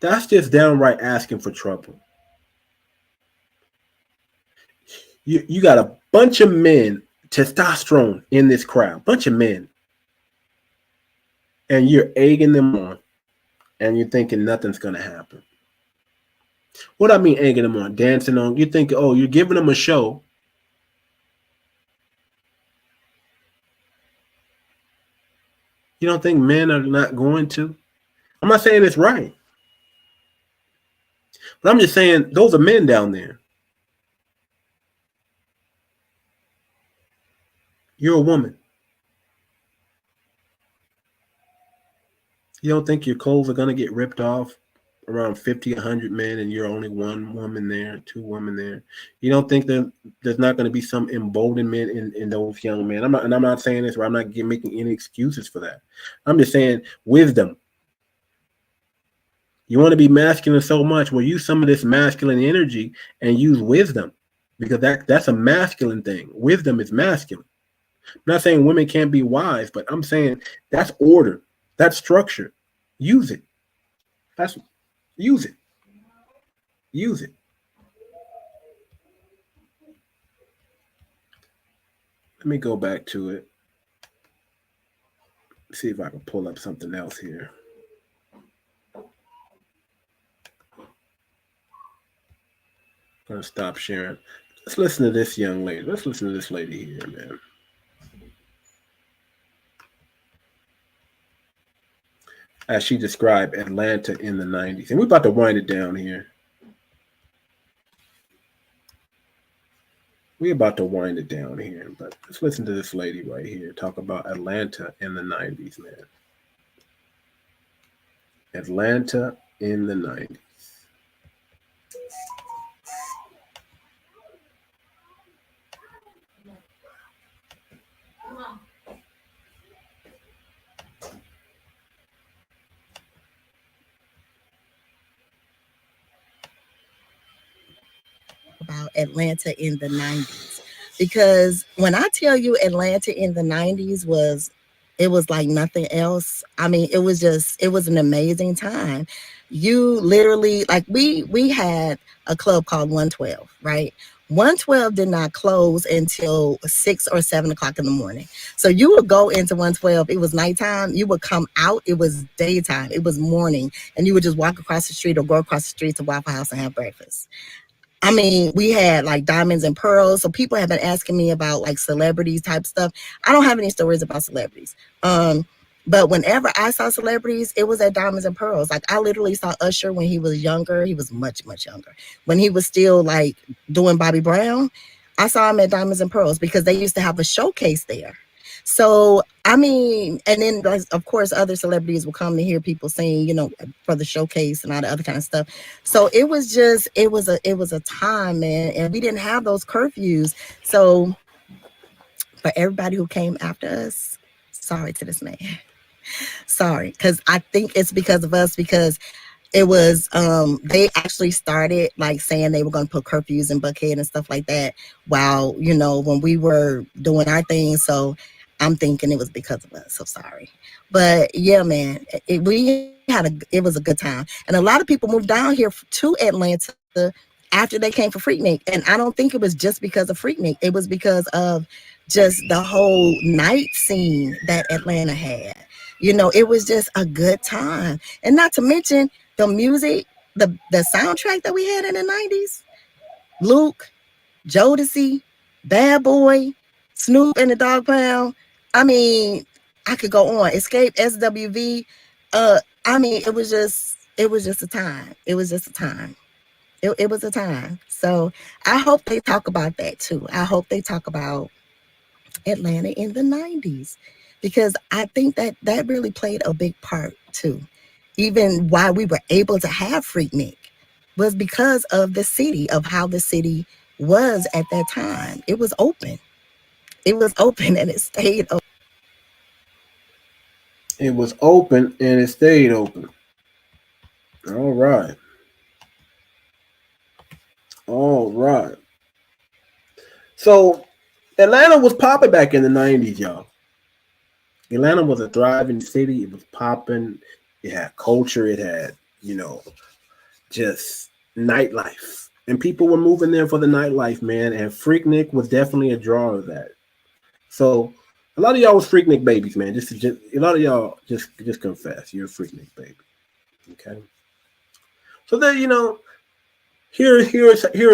That's just downright asking for trouble. You got a bunch of men, testosterone in this crowd, bunch of men, and you're egging them on, and you're thinking nothing's gonna happen. What I mean, egging them on, dancing on. You think, oh, you're giving them a show. You don't think men are not going to? I'm not saying it's right, but I'm just saying those are men down there. You're a woman. You don't think your clothes are going to get ripped off around 50, 100 men and you're only one woman there, two women there? You don't think that there's not going to be some emboldenment in those young men? I'm not saying this, or I'm not making any excuses for that. I'm just saying wisdom. You want to be masculine so much, well, use some of this masculine energy and use wisdom, because that's a masculine thing. Wisdom is masculine. I'm not saying women can't be wise, but I'm saying that's order, that's structure. Use it. Use it. Use it. Let me go back to it. See if I can pull up something else here. I'm gonna stop sharing. Let's listen to this young lady. Let's listen to this lady here, man. As she described Atlanta in the 90s. And we're about to wind it down here. We're about to wind it down here, but let's listen to this lady right here talk about Atlanta in the 90s, man. Atlanta in the 90s. About Atlanta in the 90s, because when I tell you Atlanta in the 90s was like nothing else. I mean, it was an amazing time. You literally, like, we had a club called 112, right? 112 did not close until 6 or 7 o'clock in the morning. So you would go into 112, it was nighttime. You would come out, it was daytime, it was morning, and you would just walk across the street or go across the street to Waffle House and have breakfast. I mean, we had like diamonds and pearls. So people have been asking me about like celebrities type stuff. I don't have any stories about celebrities. But whenever I saw celebrities, it was at Diamonds and Pearls. Like, I literally saw Usher when he was younger. He was much, much younger. When he was still like doing Bobby Brown, I saw him at Diamonds and Pearls because they used to have a showcase there. So, I mean, and then of course other celebrities will come to hear people sing, you know, for the showcase and all the other kind of stuff. So it was a time, man, and we didn't have those curfews. So for everybody who came after us, sorry to this man. Sorry, because I think it's because of us, because it was they actually started like saying they were going to put curfews in Buckhead and stuff like that while, you know, when we were doing our thing. So I'm thinking it was because of us. So sorry. But yeah, man, it was a good time. And a lot of people moved down here to Atlanta after they came for Freaknic. And I don't think it was just because of Freaknic. It was because of just the whole night scene that Atlanta had. You know, it was just a good time. And not to mention the music, the soundtrack that we had in the 90s. Luke, Jodeci, Bad Boy, Snoop and the Dogg Pound. I mean, I could go on. Escape, SWV. I mean, it was just a time. It was just a time. It was a time. So I hope they talk about that too. I hope they talk about Atlanta in the 90s, because I think that really played a big part too. Even why we were able to have Freaknic was because of the city, of how the city was at that time. It was open. It was open and it stayed open. It was open and it stayed open. All right. All right. So Atlanta was popping back in the 90s, y'all. Atlanta was a thriving city. It was popping. It had culture. It had, just nightlife. And people were moving there for the nightlife, man. And Freaknic was definitely a draw of that. So a lot of y'all was Freaknic babies, man. Just a lot of y'all just confess you're a Freaknic baby. Okay. So then, here is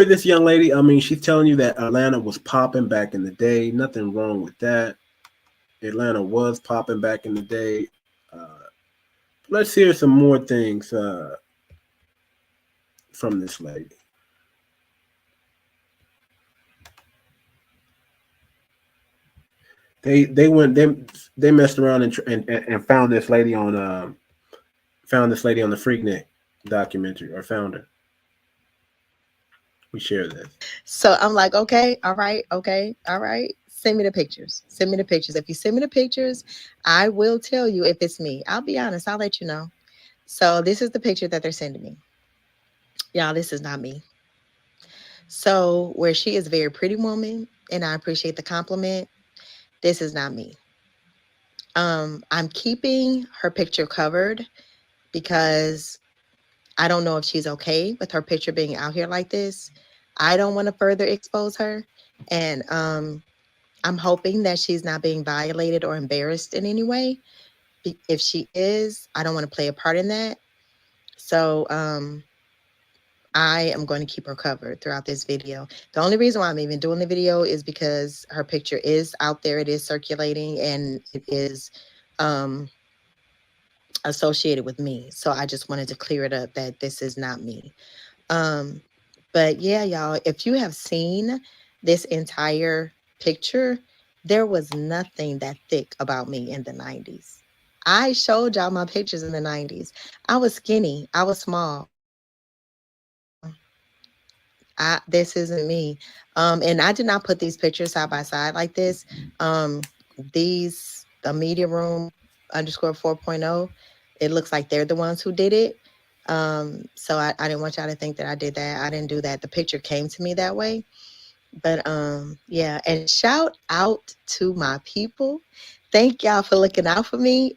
this young lady. I mean, she's telling you that Atlanta was popping back in the day. Nothing wrong with that. Atlanta was popping back in the day. Let's hear some more things from this lady. They messed around and found this lady on the Freaknic documentary, or found her. We share this. So I'm like, okay, all right. Send me the pictures. If you send me the pictures, I will tell you if it's me. I'll be honest. I'll let you know. So this is the picture that they're sending me. Y'all, this is not me. So where she is a very pretty woman, and I appreciate the compliment, this is not me. I'm keeping her picture covered because I don't know if she's okay with her picture being out here like this. I don't want to further expose her. And I'm hoping that she's not being violated or embarrassed in any way. If she is, I don't want to play a part in that. So I am going to keep her covered throughout this video. The only reason why I'm even doing the video is because her picture is out there. It is circulating, and it is associated with me. So I just wanted to clear it up that this is not me. But yeah, y'all, if you have seen this entire picture, there was nothing that thick about me in the 90s. I showed y'all my pictures in the 90s. I was skinny. I was small. This isn't me. And I did not put these pictures side by side like this. The media room _ 4.0, it looks like they're the ones who did it. So I didn't want y'all to think that I did that. I didn't do that. The picture came to me that way. But yeah, and shout out to my people. Thank y'all for looking out for me.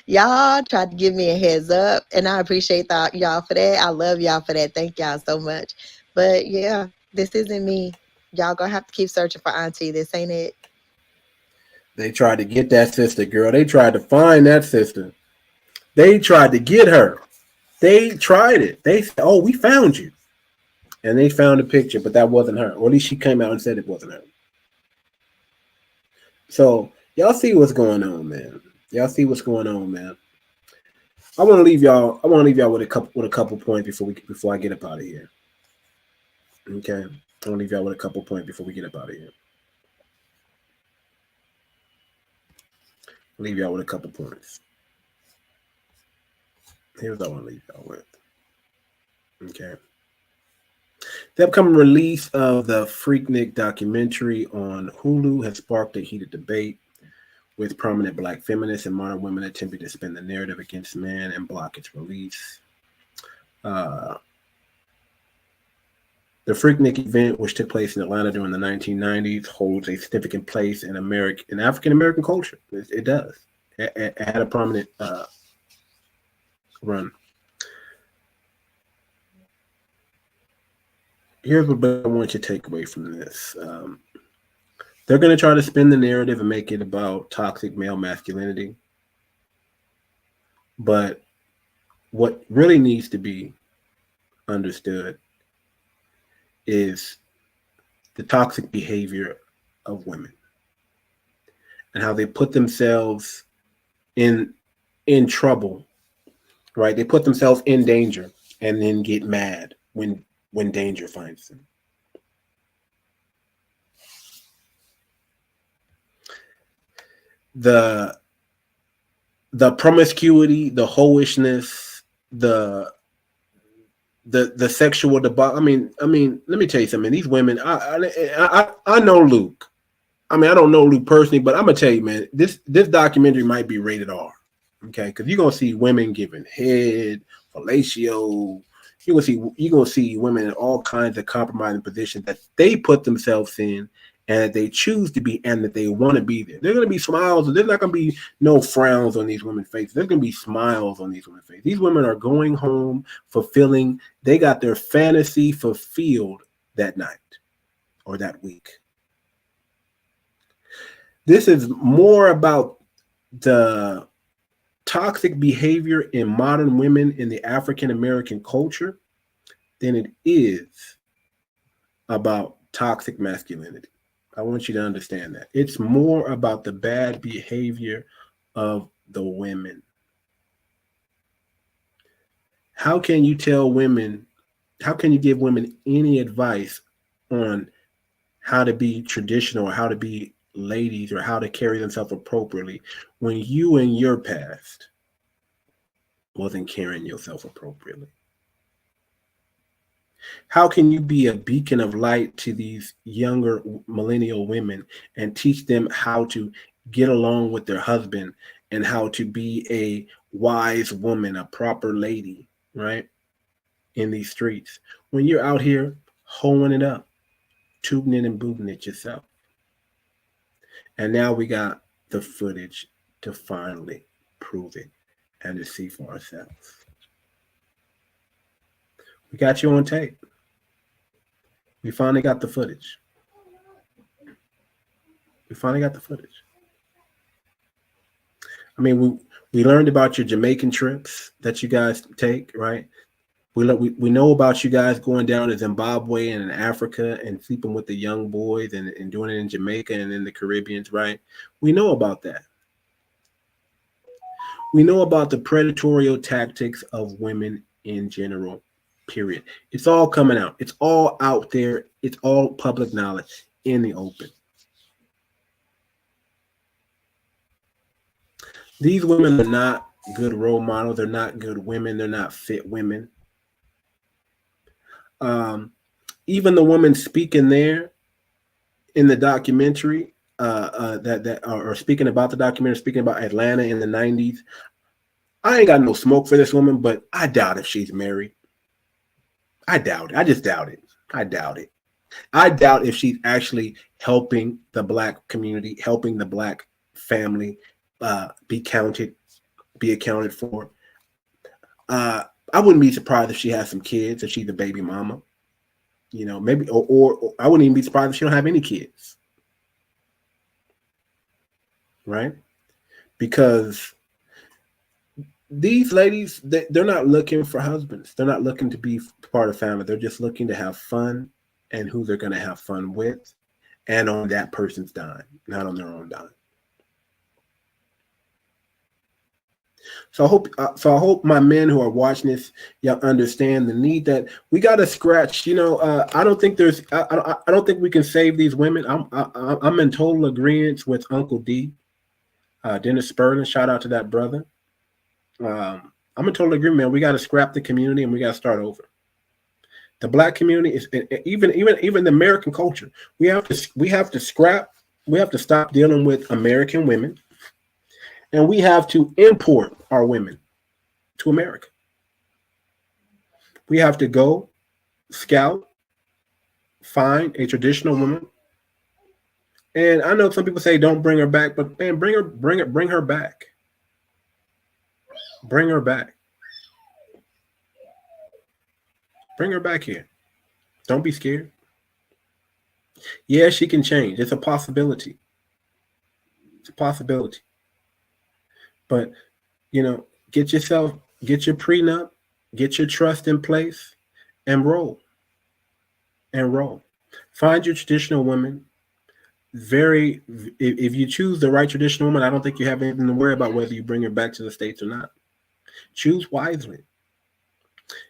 Y'all tried to give me a heads up, and I appreciate y'all for that. I love y'all for that. Thank y'all so much. But yeah, this isn't me. Y'all gonna have to keep searching for Auntie. This ain't it. They tried to get that sister, girl. They tried to find that sister. They tried to get her. They tried it. They said, "Oh, we found you," and they found a picture, but that wasn't her. Or at least she came out and said it wasn't her. So y'all see what's going on, man. Y'all see what's going on, man. I want to leave y'all with a couple points before I get up out of here. Okay, I want to leave y'all with a couple points before we get up out of here. Leave y'all with a couple points. Here's what I want to leave y'all with. Okay. The upcoming release of the Freaknic documentary on Hulu has sparked a heated debate, with prominent Black feminists and modern women attempting to spin the narrative against man and block its release. The Freaknic event, which took place in Atlanta during the 1990s, holds a significant place in African American culture. It does. It had a prominent run. Here's what I want you to take away from this. They're going to try to spin the narrative and make it about toxic male masculinity. But what really needs to be understood is the toxic behavior of women and how they put themselves in trouble, right? They put themselves in danger and then get mad when danger finds them. The promiscuity, the hoishness, the sexual debauchery. I mean, let me tell you something. These women, I know Luke. I mean, I don't know Luke personally, but I'm gonna tell you, man, this documentary might be rated R. Okay, because you're gonna see women giving head, fellatio. You're gonna see women in all kinds of compromising positions that they put themselves in, and that they choose to be, and that they want to be there. There's gonna be smiles. There's not gonna be no frowns on these women's faces. There's gonna be smiles on these women's faces. These women are going home fulfilling. They got their fantasy fulfilled that night or that week. This is more about the toxic behavior in modern women in the African American culture than it is about toxic masculinity. I want you to understand that. It's more about the bad behavior of the women. How can you tell women, how can you give women any advice on how to be traditional or how to be ladies or how to carry themselves appropriately when you in your past wasn't carrying yourself appropriately? How can you be a beacon of light to these younger millennial women and teach them how to get along with their husband and how to be a wise woman, a proper lady, right, in these streets, when you're out here hoeing it up, tooting it and booting it yourself? And now we got the footage to finally prove it and to see for ourselves. We got you on tape. We finally got the footage. We finally got the footage. I mean, we learned about your Jamaican trips that you guys take, right? We know about you guys going down to Zimbabwe and in Africa and sleeping with the young boys and doing it in Jamaica and in the Caribbean, right? We know about that. We know about the predatory tactics of women in general, period. It's all coming out. It's all out there. It's all public knowledge in the open. These women are not good role models. They're not good women. They're not fit women. Even the woman speaking there in the documentary, or speaking about the documentary, speaking about Atlanta in the 90s, I ain't got no smoke for this woman, but I doubt if she's married. I doubt it. I just doubt it. I doubt it. I doubt if she's actually helping the Black community, helping the Black family be accounted for. I wouldn't be surprised if she has some kids, if she's a baby mama. You know, maybe, or I wouldn't even be surprised if she don't have any kids. Right? Because these ladies, they're not looking for husbands. They're not looking to be part of family. They're just looking to have fun and who they're going to have fun with, and on that person's dime, not on their own dime. So I hope my men who are watching this, y'all understand the need that we got to scratch. You know, I don't think we can save these women. I'm in total agreement with Uncle D, Dennis Spurlin. Shout out to that brother. I'm in total agreement, man. We got to scrap the community and we got to start over. The Black community is even the American culture. We have to scrap. We have to stop dealing with American women. And we have to import our women to America. We have to go scout, find a traditional woman. And I know some people say don't bring her back, but man, bring her back. Bring her back. Bring her back here. Don't be scared. Yeah, she can change. It's a possibility. It's a possibility. But, you know, get your prenup, get your trust in place, and roll. And roll. Find your traditional woman. If you choose the right traditional woman, I don't think you have anything to worry about whether you bring her back to the States or not. Choose wisely.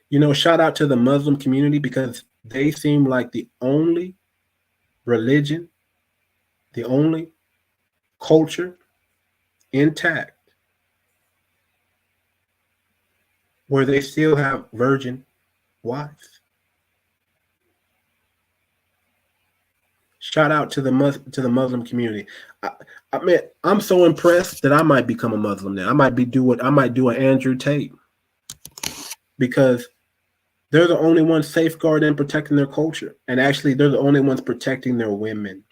You know, shout out to the Muslim community because they seem like the only religion, the only culture intact where they still have virgin wives. Shout out to the Muslim community. I mean, I'm so impressed that I might become a Muslim now. I might do an Andrew Tate, because they're the only ones safeguarding and protecting their culture, and actually, they're the only ones protecting their women.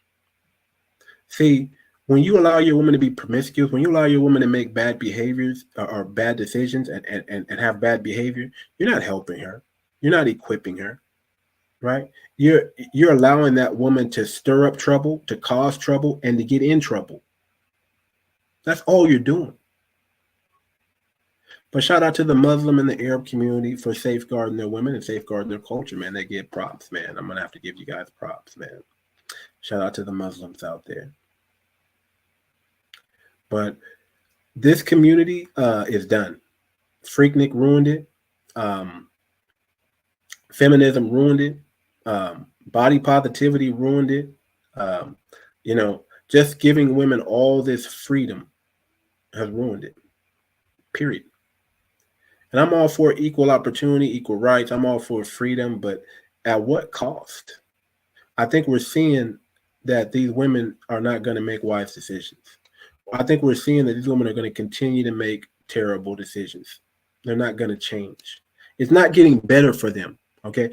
See, when you allow your woman to be promiscuous, when you allow your woman to make bad behaviors or bad decisions and have bad behavior, you're not helping her. You're not equipping her, right? You're allowing that woman to stir up trouble, to cause trouble, and to get in trouble. That's all you're doing. But shout out to the Muslim and the Arab community for safeguarding their women and safeguarding their culture, man. They get props, man. I'm going to have to give you guys props, man. Shout out to the Muslims out there. But this community is done. Freaknic ruined it. Feminism ruined it. Body positivity ruined it. Just giving women all this freedom has ruined it. Period. And I'm all for equal opportunity, equal rights. I'm all for freedom, but at what cost? I think we're seeing that these women are not going to make wise decisions. I think we're seeing that these women are going to continue to make terrible decisions. They're not going to change. It's not getting better for them. Okay.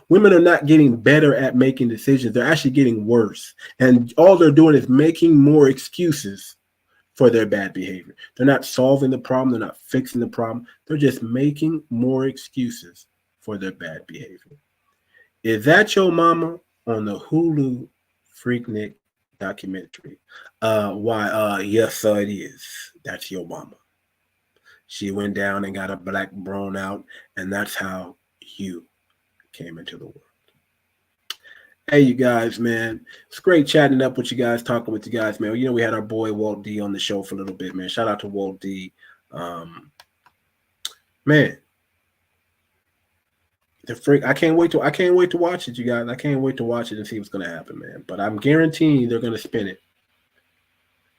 Women are not getting better at making decisions. They're actually getting worse. And all they're doing is making more excuses for their bad behavior. They're not solving the problem. They're not fixing the problem. They're just making more excuses for their bad behavior. Is that your mama on the Hulu Freaknic documentary? Yes, sir, it is. That's your mama. She went down and got a black bone out, and that's how you came into the world. Hey, you guys, man. It's great chatting up with you guys, talking with you guys, man. We had our boy Walt D on the show for a little bit, man. Shout out to Walt D. Man, the freak. I can't wait to watch it, you guys. I can't wait to watch it and see what's gonna happen, man. But I'm guaranteeing they're gonna spin it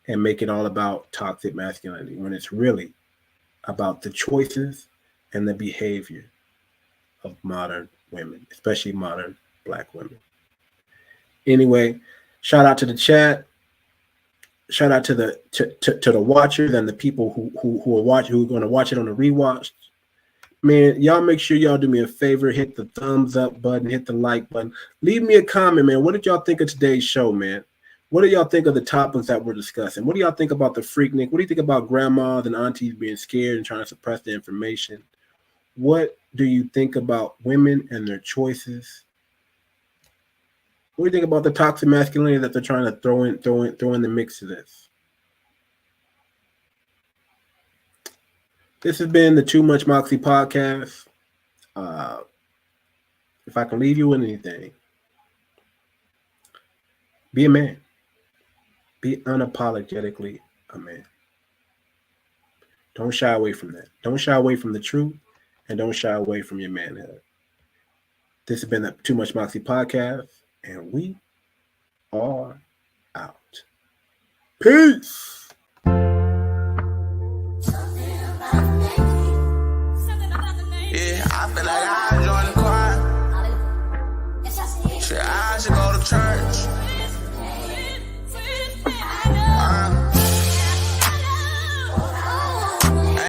and make it all about toxic masculinity when it's really about the choices and the behavior of modern women, especially modern Black women. Anyway, shout out to the chat. Shout out to the watchers and the people who are watching, who are going to watch it on the rewatch. Man, y'all make sure y'all do me a favor, hit the thumbs up button, hit the like button. Leave me a comment, man. What did y'all think of today's show, man? What do y'all think of the topics that we're discussing? What do y'all think about the Freaknic? What do you think about grandmas and aunties being scared and trying to suppress the information? What do you think about women and their choices? What do you think about the toxic masculinity that they're trying to throw in the mix of this? This has been the Too Much Moxie podcast. If I can leave you with anything, be a man. Be unapologetically a man. Don't shy away from that. Don't shy away from the truth, and don't shy away from your manhood. This has been the Too Much Moxie podcast, and we are out. Peace. Yeah, I feel like I joined the